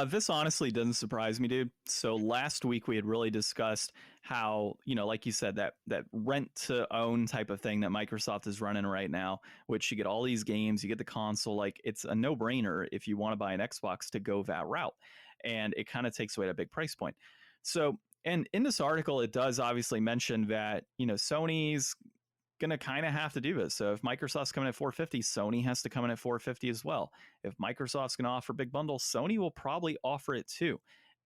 This honestly doesn't surprise me, dude. So last week we had really discussed how, like you said, that rent to own type of thing that Microsoft is running right now, which you get all these games, you get the console, like it's a no brainer if you want to buy an Xbox to go that route. And it kind of takes away that big price point. So, and in this article, it does obviously mention that, Sony's going to kind of have to do this. So if Microsoft's coming at 450, Sony has to come in at 450 as well. If Microsoft's going to offer big bundles, Sony will probably offer it too.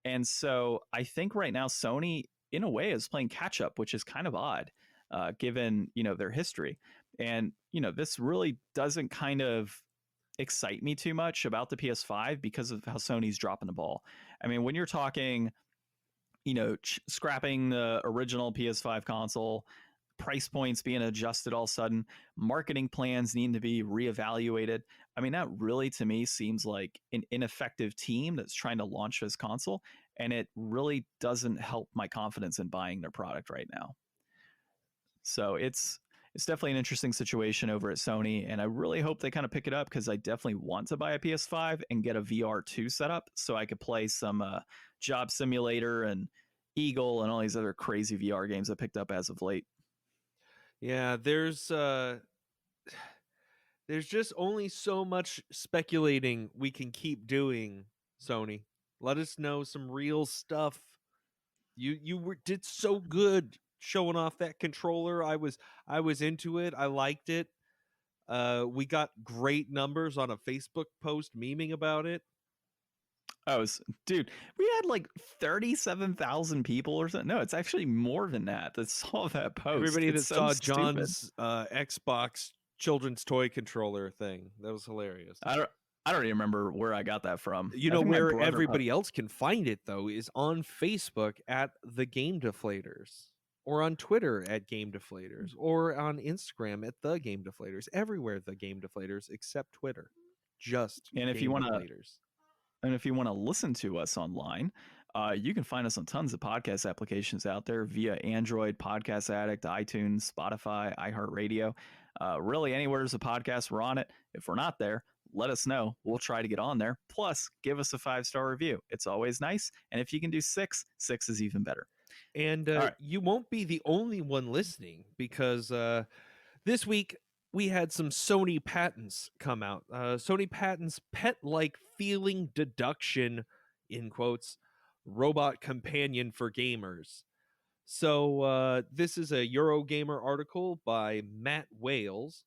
And so I think right now Sony, in a way, is playing catch up, which is kind of odd, given their history. And this really doesn't kind of excite me too much about the PS5 because of how Sony's dropping the ball. I mean, when you're talking, scrapping the original PS5 console, price points being adjusted all of a sudden, marketing plans need to be reevaluated. I mean, that really to me seems like an ineffective team that's trying to launch this console, and it really doesn't help my confidence in buying their product right now. So it's definitely an interesting situation over at Sony, and I really hope they kind of pick it up because I definitely want to buy a PS5 and get a VR2 set up so I could play some Job Simulator and Eagle and all these other crazy VR games I picked up as of late. Yeah, there's just only so much speculating we can keep doing, Sony. Let us know some real stuff. You did so good showing off that controller. I was into it. I liked it. We got great numbers on a Facebook post memeing about it. Oh, dude, we had like 37,000 people or something. No, it's actually more than that saw that post. Everybody it's that saw John's Xbox children's toy controller thing. That was hilarious. I don't even remember where I got that from. Where everybody else can find it, though, is on Facebook at the Game Deflators, or on Twitter at Game Deflators, or on Instagram at the Game Deflators. Everywhere the Game Deflators except Twitter. Just and if Game you want Deflators. And if you want to listen to us online, you can find us on tons of podcast applications out there via Android, Podcast Addict, iTunes, Spotify, iHeartRadio. Really, anywhere there's a podcast, we're on it. If we're not there, let us know. We'll try to get on there. Plus, give us a 5-star review. It's always nice. And if you can do 6 is even better. And you won't be the only one listening because this week we had some Sony patents come out. Sony patents pet-like feeling deduction, in quotes, robot companion for gamers. So this is a Eurogamer article by Matt Wales.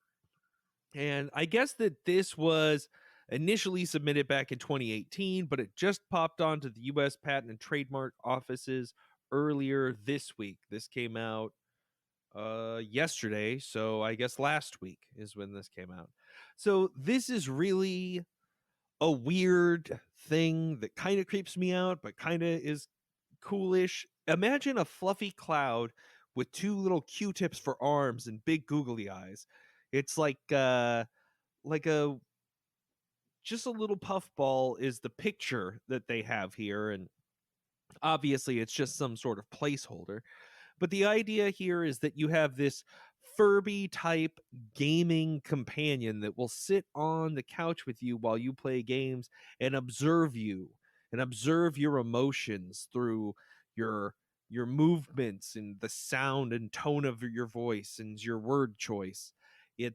And I guess that this was initially submitted back in 2018, but it just popped onto the U.S. Patent and Trademark offices earlier this week. This came out yesterday, so I guess last week is when this came out. So this is really a weird thing that kind of creeps me out, but kind of is coolish. Imagine a fluffy cloud with 2 little Q-tips for arms and big googly eyes. It's like a just a little puffball is the picture that they have here, and obviously it's just some sort of placeholder. But the idea here is that you have this Furby type gaming companion that will sit on the couch with you while you play games and observe you and observe your emotions through your movements and the sound and tone of your voice and your word choice. It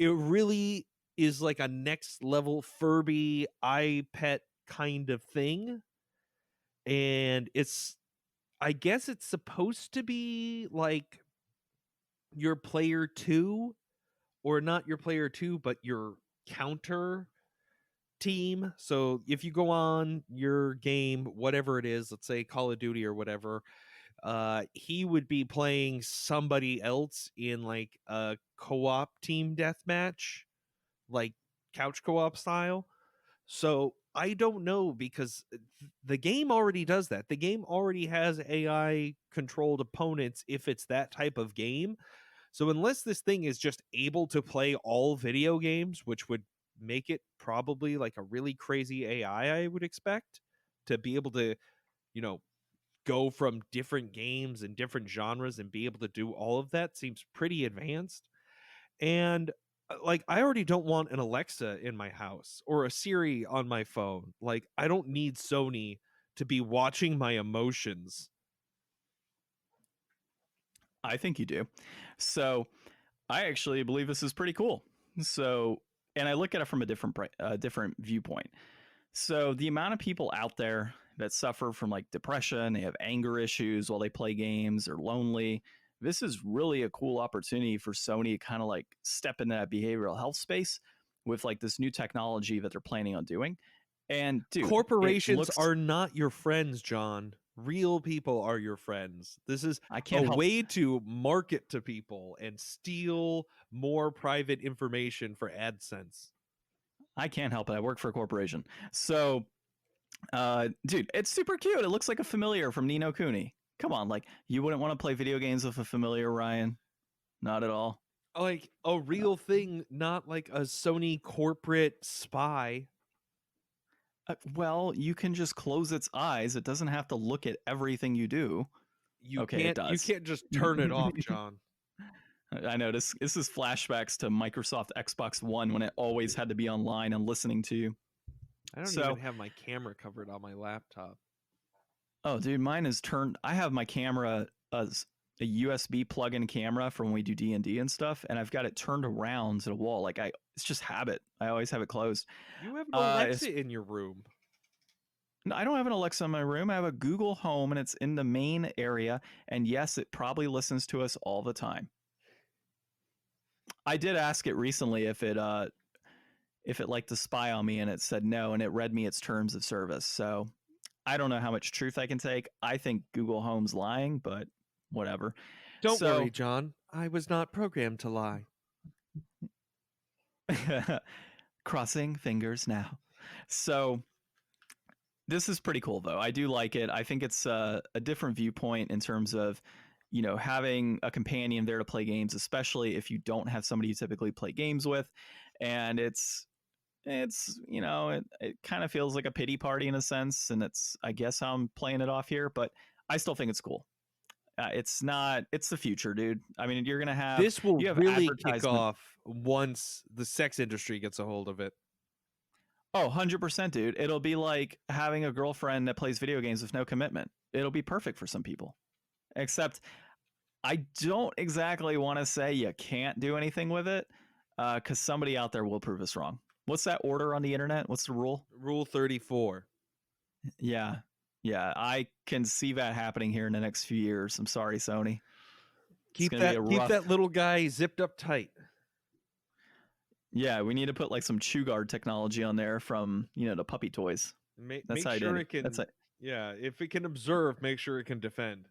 really is like a next level Furby iPet kind of thing. And I guess it's supposed to be like your player 2, or not your player 2, but your counter team. So if you go on your game, whatever it is, let's say Call of Duty or whatever, he would be playing somebody else in like a co-op team deathmatch, like couch co-op style. So I don't know, because the game already does that. The game already has AI controlled opponents if it's that type of game. So unless this thing is just able to play all video games, which would make it probably like a really crazy AI, I would expect, to be able to, you know, go from different games and different genres and be able to do all of that, seems pretty advanced. And like, I already don't want an Alexa in my house or a Siri on my phone. Like, I don't need Sony to be watching my emotions. I think you do. So I actually believe this is pretty cool. So, and I look at it from a different viewpoint. So the amount of people out there that suffer from like depression, they have anger issues while they play games, or lonely. This is really a cool opportunity for Sony to kind of like step into that behavioral health space with like this new technology that they're planning on doing. And dude, corporations are not your friends, John. Real people are your friends. This is a way to market to people and steal more private information for AdSense. I can't help it. I work for a corporation. So, dude, it's super cute. It looks like a familiar from Ni no Kuni. Come on, like, you wouldn't want to play video games with a familiar, Ryan? Not at all. Like a real thing, not like a Sony corporate spy. Well, you can just close its eyes. It doesn't have to look at everything you do. You can't just turn it off, John. I know this is flashbacks to Microsoft Xbox One, when it always had to be online and listening to you. I don't even have my camera covered on my laptop. Oh, dude, mine is turned. I have my camera as a USB plug-in camera for when we do D&D and stuff, and I've got it turned around to the wall. Like, it's just habit. I always have it closed. You have an Alexa in your room. No, I don't have an Alexa in my room. I have a Google Home, and it's in the main area. And yes, it probably listens to us all the time. I did ask it recently if it liked to spy on me, and it said no, and it read me its terms of service. So I don't know how much truth I can take. I think Google Home's lying, but whatever. Don't worry, John. I was not programmed to lie. Crossing fingers now. So this is pretty cool, though. I do like it. I think it's a different viewpoint in terms of, you know, having a companion there to play games, especially if you don't have somebody you typically play games with. And it's you know, it kind of feels like a pity party in a sense, and it's, I guess, how I'm playing it off here, but I still think it's cool. It's the future, dude. I mean, you're gonna have this will really kick off once the sex industry gets a hold of it. Oh, 100%, dude. It'll be like having a girlfriend that plays video games with no commitment. It'll be perfect for some people. Except I don't exactly want to say you can't do anything with it, because somebody out there will prove us wrong. What's that order on the internet? What's the rule? Rule 34. Yeah. I can see that happening here in the next few years. I'm sorry, Sony. Keep that little guy zipped up tight. Yeah, we need to put like some chew guard technology on there from, you know, the puppy toys. That's make sure it can. Yeah, if it can observe, make sure it can defend.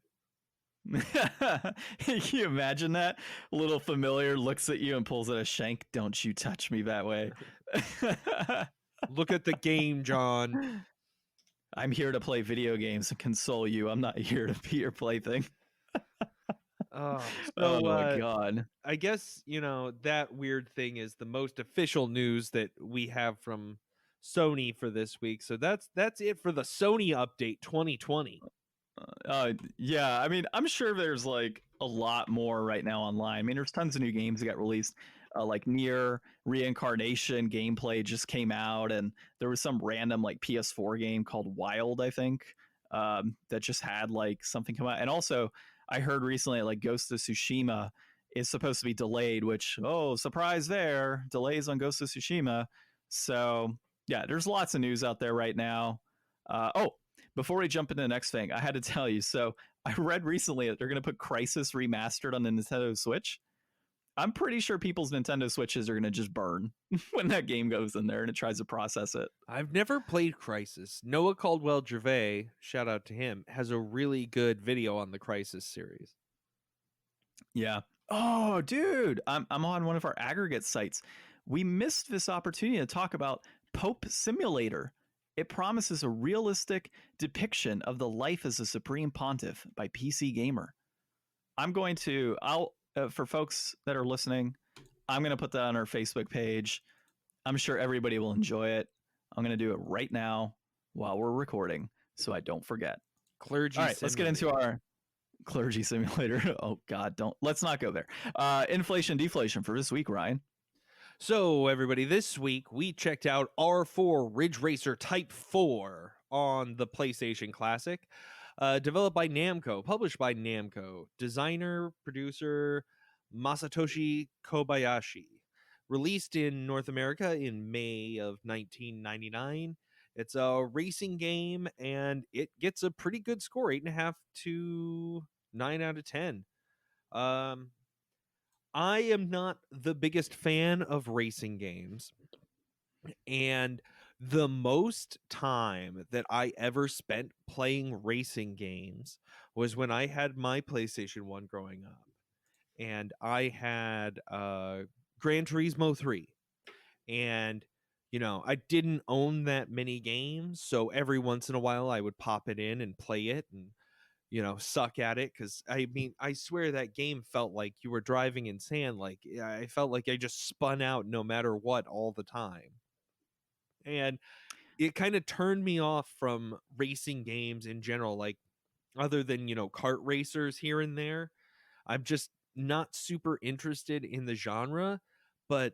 Can you imagine that? A little familiar looks at you and pulls out a shank. Don't you touch me that way. Look at the game, John. I'm here to play video games and console you. I'm not here to be your plaything. Oh my God. I guess, you know, that weird thing is the most official news that we have from Sony for this week. So that's it for the Sony update 2020. Yeah, I mean, I'm sure there's like a lot more right now online. I mean, there's tons of new games that got released. Like Nier Reincarnation gameplay just came out, and there was some random like PS4 game called Wild, I think, that just had like something come out. And also, I heard recently like Ghost of Tsushima is supposed to be delayed, which, oh, surprise there, delays on Ghost of Tsushima. So yeah, there's lots of news out there right now. Before we jump into the next thing, I had to tell you. So I read recently that they're going to put Crysis Remastered on the Nintendo Switch. I'm pretty sure people's Nintendo Switches are going to just burn when that game goes in there and it tries to process it. I've never played Crysis. Noah Caldwell-Gervais, shout out to him, has a really good video on the Crysis series. Yeah. Oh, dude, I'm on one of our aggregate sites. We missed this opportunity to talk about Pope Simulator. It promises a realistic depiction of the life as a Supreme Pontiff by PC Gamer. For folks that are listening, I'm going to put that on our Facebook page. I'm sure everybody will enjoy it. I'm going to do it right now while we're recording so I don't forget. Clergy All right, let's get into our Clergy Simulator. Oh, God, let's not go there. Inflation, deflation for this week, Ryan. So, everybody, this week we checked out R4 Ridge Racer Type 4 on the PlayStation Classic. Developed by Namco, published by Namco, designer, producer Masatoshi Kobayashi. Released in North America in May of 1999. It's a racing game, and it gets a pretty good score, 8.5 to 9 out of 10. I am not the biggest fan of racing games, and the most time that I ever spent playing racing games was when I had my PlayStation 1 growing up, and I had Gran Turismo 3. And, I didn't own that many games, so every once in a while I would pop it in and play it and, suck at it. Because, I swear that game felt like you were driving in sand. Like, I felt like I just spun out no matter what all the time. And it kind of turned me off from racing games in general, like other than, kart racers here and there. I'm just not super interested in the genre, but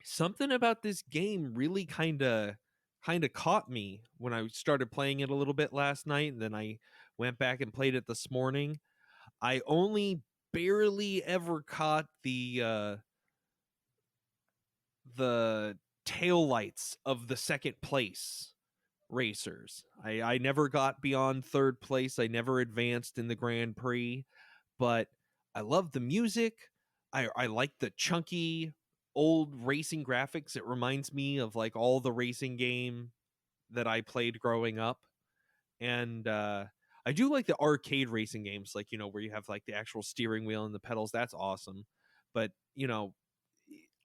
something about this game really kind of caught me when I started playing it a little bit last night, and then I went back and played it this morning. I only barely ever caught the taillights of the second place racers. I never got beyond third place. I never advanced in the Grand Prix, but I love the music. I like the chunky old racing graphics. It reminds me of like all the racing game that I played growing up. And I do like the arcade racing games, like, where you have like the actual steering wheel and the pedals. That's awesome. But,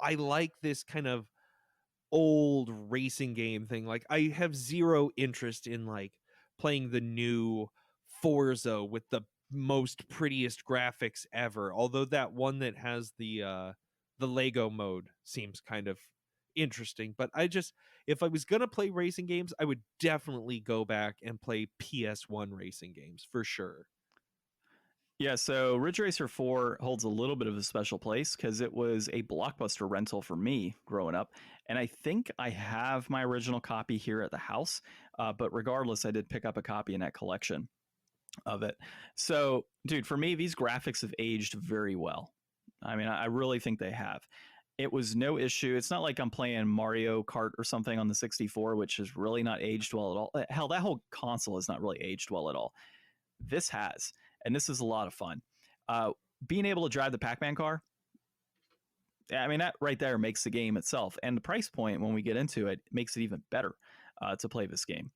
I like this kind of old racing game thing. Like, I have zero interest in like playing the new Forza with the most prettiest graphics ever. Although that one that has the Lego mode seems kind of interesting. But if I was going to play racing games, I would definitely go back and play PS1 racing games for sure. Yeah, so Ridge Racer 4 holds a little bit of a special place because it was a Blockbuster rental for me growing up. And I think I have my original copy here at the house. But regardless, I did pick up a copy in that collection of it. So, dude, for me, these graphics have aged very well. I mean, I really think they have. It was no issue. It's not like I'm playing Mario Kart or something on the 64, which has really not aged well at all. Hell, that whole console has not really aged well at all. This has. And this is a lot of fun. Being able to drive the Pac-Man car, I mean, that right there makes the game itself. And the price point, when we get into it, makes it even better to play this game.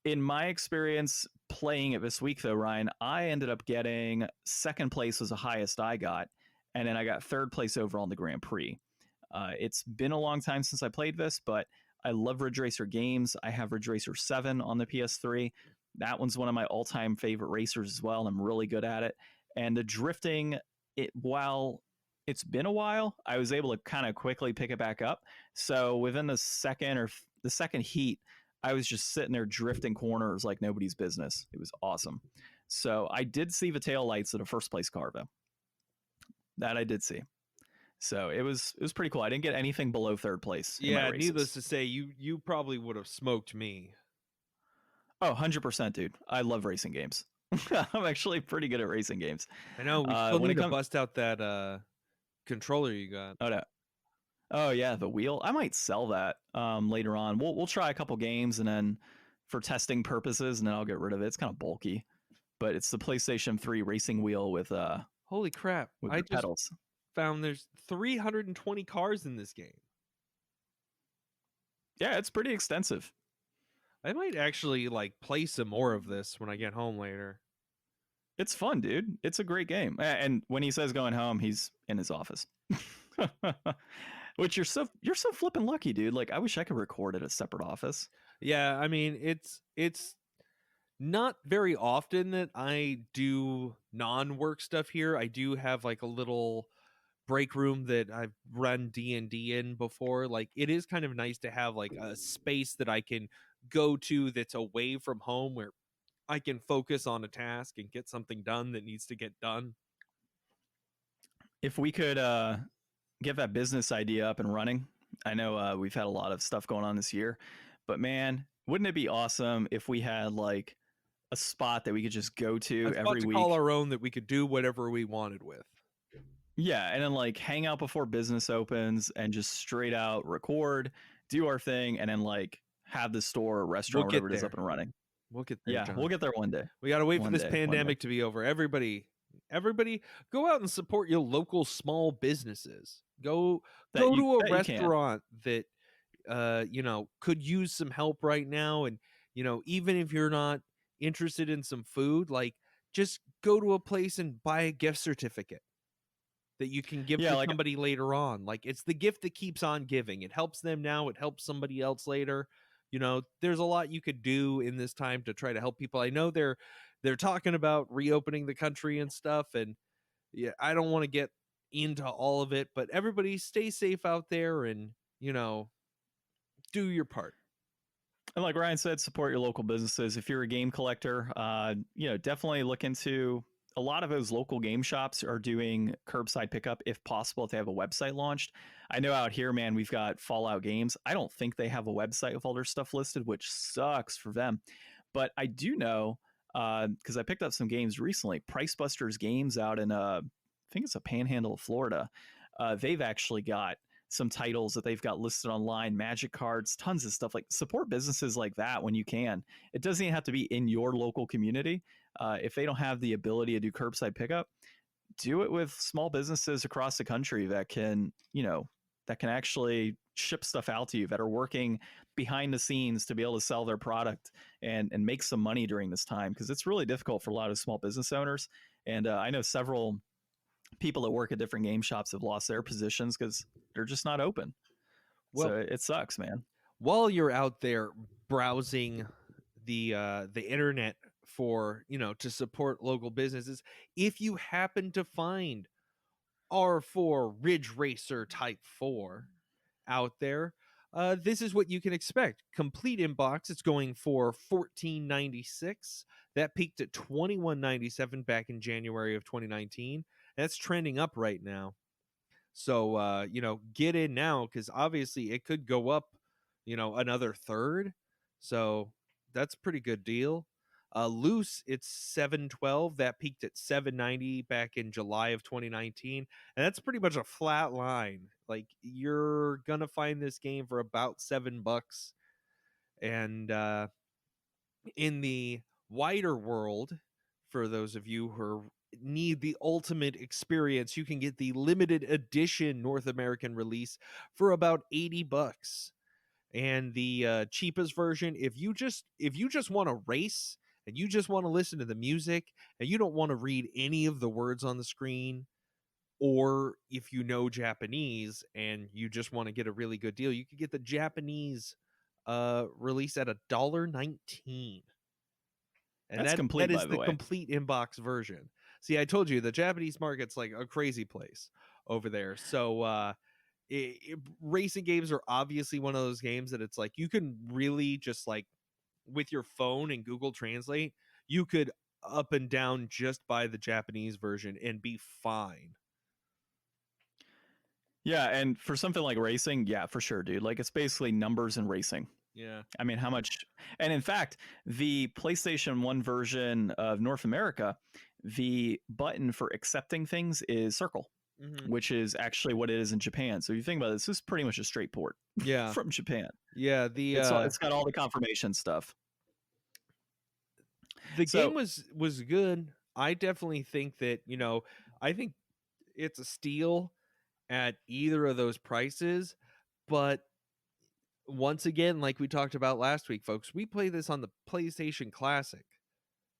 In my experience playing it this week, though, Ryan, I ended up getting second place was the highest I got. And then I got third place overall in the Grand Prix. It's been a long time since I played this, but I love Ridge Racer games. I have Ridge Racer 7 on the PS3. That one's one of my all-time favorite racers as well, and I'm really good at it. And the drifting, while it's been a while, I was able to kind of quickly pick it back up. So within the second heat, I was just sitting there drifting corners like nobody's business. It was awesome. So I did see the taillights of the first place car, though. That I did see. So it was pretty cool. I didn't get anything below third place. Yeah, needless to say, you probably would have smoked me. Oh, 100%, dude. I love racing games. I'm actually pretty good at racing games. I know. We still need to bust out that controller you got. Oh, no. Oh, yeah, the wheel. I might sell that later on. We'll try a couple games, and then for testing purposes, and then I'll get rid of it. It's kind of bulky. But it's the PlayStation 3 racing wheel with holy crap. With pedals. found there's 320 cars in this game. Yeah, it's pretty extensive. I might actually like play some more of this when I get home later. It's fun, dude. It's a great game. And when he says going home, he's in his office. Which you're so flipping lucky, dude. Like I wish I could record at a separate office. Yeah, I mean, it's not very often that I do non-work stuff here. I do have like a little break room that I've run D&D in before. Like it is kind of nice to have like a space that I can go to that's away from home where I can focus on a task and get something done that needs to get done. If we could get that business idea up and running, I know we've had a lot of stuff going on this year, but man, wouldn't it be awesome if we had like a spot that we could just go to every week? Call our own that we could do whatever we wanted with. Yeah, and then like hang out before business opens and just straight out record, do our thing, and then like have the store or restaurant, whatever it is, up and running. We'll get there. Yeah, John. We'll get there one day. We got to wait for this pandemic to be over. Everybody, go out and support your local small businesses. Go to a restaurant that could use some help right now, and even if you're not interested in some food, like just go to a place and buy a gift certificate that you can give to somebody later on. Like it's the gift that keeps on giving. It helps them now, it helps somebody else later. There's a lot you could do in this time to try to help people. I know they're talking about reopening the country and stuff, and yeah, I don't want to get into all of it, but everybody stay safe out there and do your part. And like Ryan said, support your local businesses. If you're a game collector, definitely look into a lot of those local game shops are doing curbside pickup if possible, if they have a website launched. I know out here, man, we've got Fallout Games. I don't think they have a website with all their stuff listed, which sucks for them. But I do know, because I picked up some games recently, Price Busters Games out in, I think it's a panhandle of Florida. They've actually got some titles that they've got listed online, Magic cards, tons of stuff. Like support businesses like that when you can. It doesn't even have to be in your local community. If they don't have the ability to do curbside pickup, do it with small businesses across the country that can actually ship stuff out to you, that are working behind the scenes to be able to sell their product and make some money during this time, because it's really difficult for a lot of small business owners. And I know several people that work at different game shops have lost their positions because they're just not open. Well, so it sucks, man. While you're out there browsing the internet for to support local businesses, if you happen to find R4 Ridge Racer Type 4 out there, this is what you can expect. Complete in box, it's going for $14.96. That peaked at $21.97 back in January of 2019. That's trending up right now. So get in now, because obviously it could go up another third. So that's a pretty good deal. Loose, it's $7.12. That peaked at $7.90 back in July of 2019, and that's pretty much a flat line. Like you're gonna find this game for about $7. And in the wider world, for those of you who need the ultimate experience, you can get the limited edition North American release for about $80. And the cheapest version, if you just want to race and you just want to listen to the music and you don't want to read any of the words on the screen, or if you know Japanese and you just want to get a really good deal, you could get the Japanese release at $1.19. And that's complete, that is the complete inbox version. See, I told you the Japanese market's like a crazy place over there. So racing games are obviously one of those games that it's like you can really just like with your phone and Google Translate, you could up and down just buy the Japanese version and be fine. Yeah, and for something like racing, yeah, for sure, dude. Like it's basically numbers and racing. Yeah. I mean, how much? And in fact, the PlayStation 1 version of North America, the button for accepting things is circle, which is actually what it is in Japan. So if you think about it, this is pretty much a straight port from Japan. Yeah, it's got all the confirmation stuff. The game was good. I definitely think that, I think it's a steal at either of those prices. But once again, like we talked about last week, folks, we play this on the PlayStation Classic.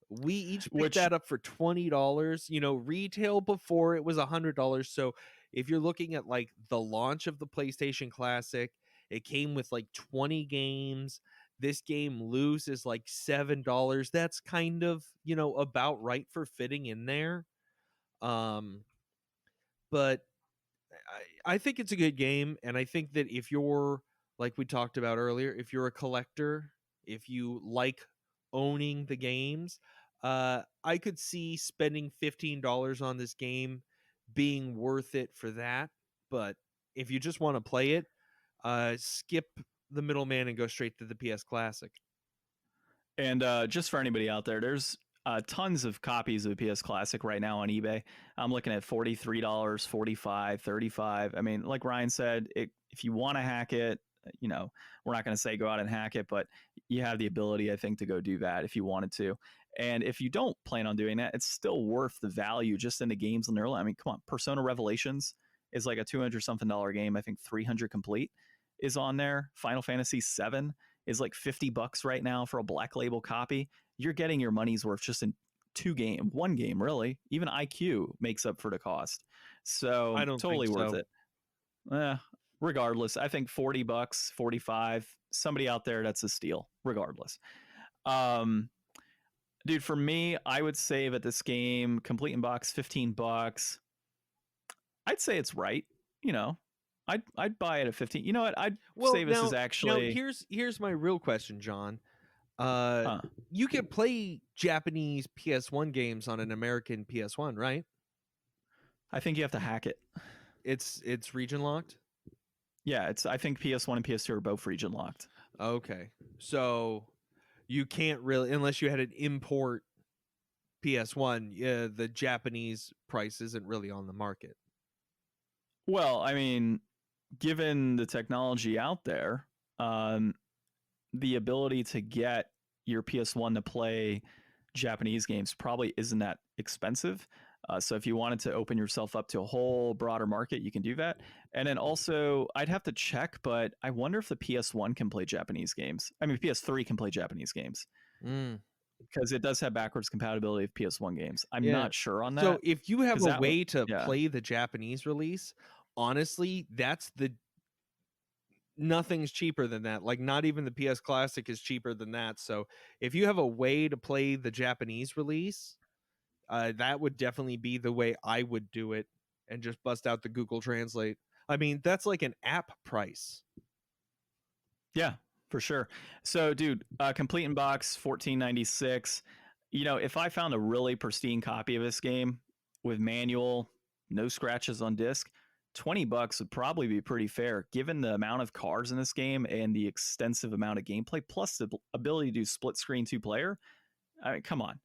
We each picked Which that up for $20. Retail before it was $100. So if you're looking at like the launch of the PlayStation Classic, it came with like 20 games. This game loose is like $7. That's kind of, about right for fitting in there. But I think it's a good game, and I think that if you're, like we talked about earlier, if you're a collector, if you like owning the games, I could see spending $15 on this game being worth it for that. But if you just want to play it, skip the middleman and go straight to the PS Classic. And just for anybody out there, there's tons of copies of the PS Classic right now on eBay. I'm looking at $43, $45, $35. I mean, like Ryan said, if you want to hack it, we're not going to say go out and hack it, but you have the ability, I think, to go do that if you wanted to. And if you don't plan on doing that, it's still worth the value just in the games in early. I mean, come on, Persona Revelations is like a $200-something game. I think 300 complete is on there. Final Fantasy VII is like $50 right now for a black label copy. You're getting your money's worth just in one game, really. Even IQ makes up for the cost. So I don't totally think worth so. it. Regardless, I think $40, 45, somebody out there, that's a steal, regardless. Dude, for me, I would say that this game, complete in box, $15. I'd say it's right. I'd buy it at 15. You know what? I'd say this is actually. Now here's my real question, John. You can play Japanese PS1 games on an American PS1, right? I think you have to hack it. It's region locked? Yeah, I think PS1 and PS2 are both region locked. Okay. So you can't really, unless you had an import PS1, the Japanese price isn't really on the market. Well, I mean, given the technology out there, the ability to get your PS1 to play Japanese games probably isn't that expensive. So if you wanted to open yourself up to a whole broader market, you can do that. And then also, I'd have to check, but I wonder if the PS1 can play Japanese games. I mean, PS3 can play Japanese games. Because it does have backwards compatibility of PS1 games. I'm not sure on that. So if you have a way to play the Japanese release, honestly, nothing's cheaper than that. Like, not even the PS Classic is cheaper than that. So if you have a way to play the Japanese release, that would definitely be the way I would do it, and just bust out the Google Translate. I mean, that's like an app price. Yeah, for sure. So, dude, complete in box, $14.96. If I found a really pristine copy of this game with manual, no scratches on disc, $20 would probably be pretty fair, given the amount of cars in this game and the extensive amount of gameplay, plus the ability to do split screen 2-player. I mean, come on.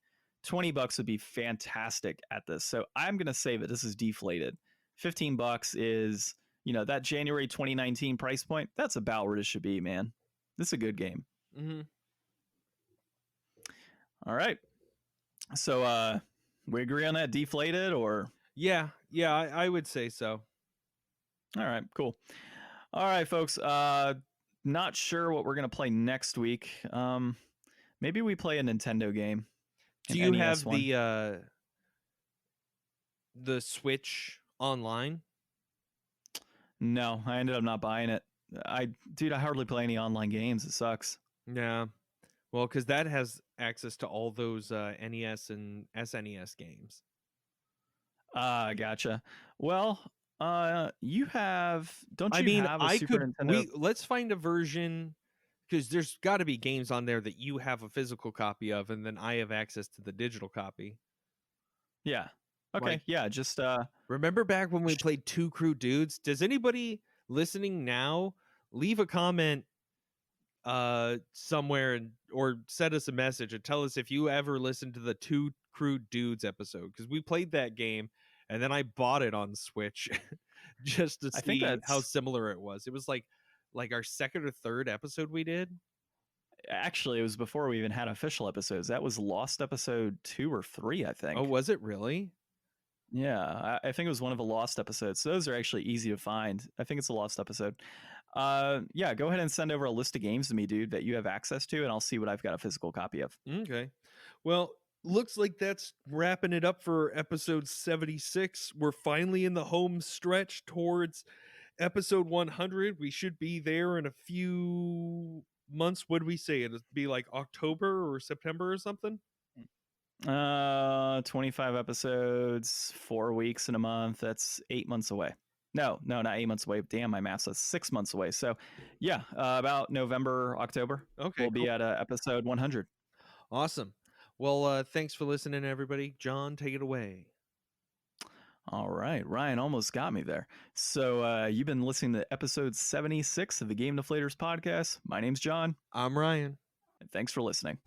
$20 would be fantastic at this. So I'm going to say that this is deflated. $15 is, that January 2019 price point. That's about where this should be, man. This is a good game. Mm-hmm. All right. So we agree on that, deflated, or? Yeah, I would say so. All right, cool. All right, folks. Not sure what we're going to play next week. Maybe we play a Nintendo game. Do you have the Switch online? No, I ended up not buying it. I hardly play any online games. It sucks. Yeah. Well, because that has access to all those NES and SNES games. Gotcha. Well, you have, don't you have a Super Nintendo? Let's find a version, because there's got to be games on there that you have a physical copy of, and then I have access to the digital copy. Yeah. Okay. Yeah. Just remember back when we played Two Crude Dudes? Does anybody listening now leave a comment somewhere or send us a message and tell us if you ever listened to the Two Crude Dudes episode? Because we played that game, and then I bought it on Switch just to see how similar it was. It was like our second or third episode we did. Actually, it was before we even had official episodes. That was Lost episode 2 or 3, I think. Oh, was it really? Yeah, I think it was one of the lost episodes. So those are actually easy to find. I think it's a lost episode. Yeah, go ahead and send over a list of games to me, dude, that you have access to, and I'll see what I've got a physical copy of. Okay. Well, looks like that's wrapping it up for episode 76. We're finally in the home stretch towards episode 100. We should be there in a few months. What do we say? It'll be like October or September or something? 25 episodes, 4 weeks in a month. That's 8 months away. No, not 8 months away. Damn, my math says 6 months away. So, yeah, about November, October, Okay, we'll be at episode 100. Awesome. Well, thanks for listening, everybody. John, take it away. All right, Ryan almost got me there. So, you've been listening to episode 76 of the Game Deflators Podcast. My name's John. I'm Ryan. And thanks for listening.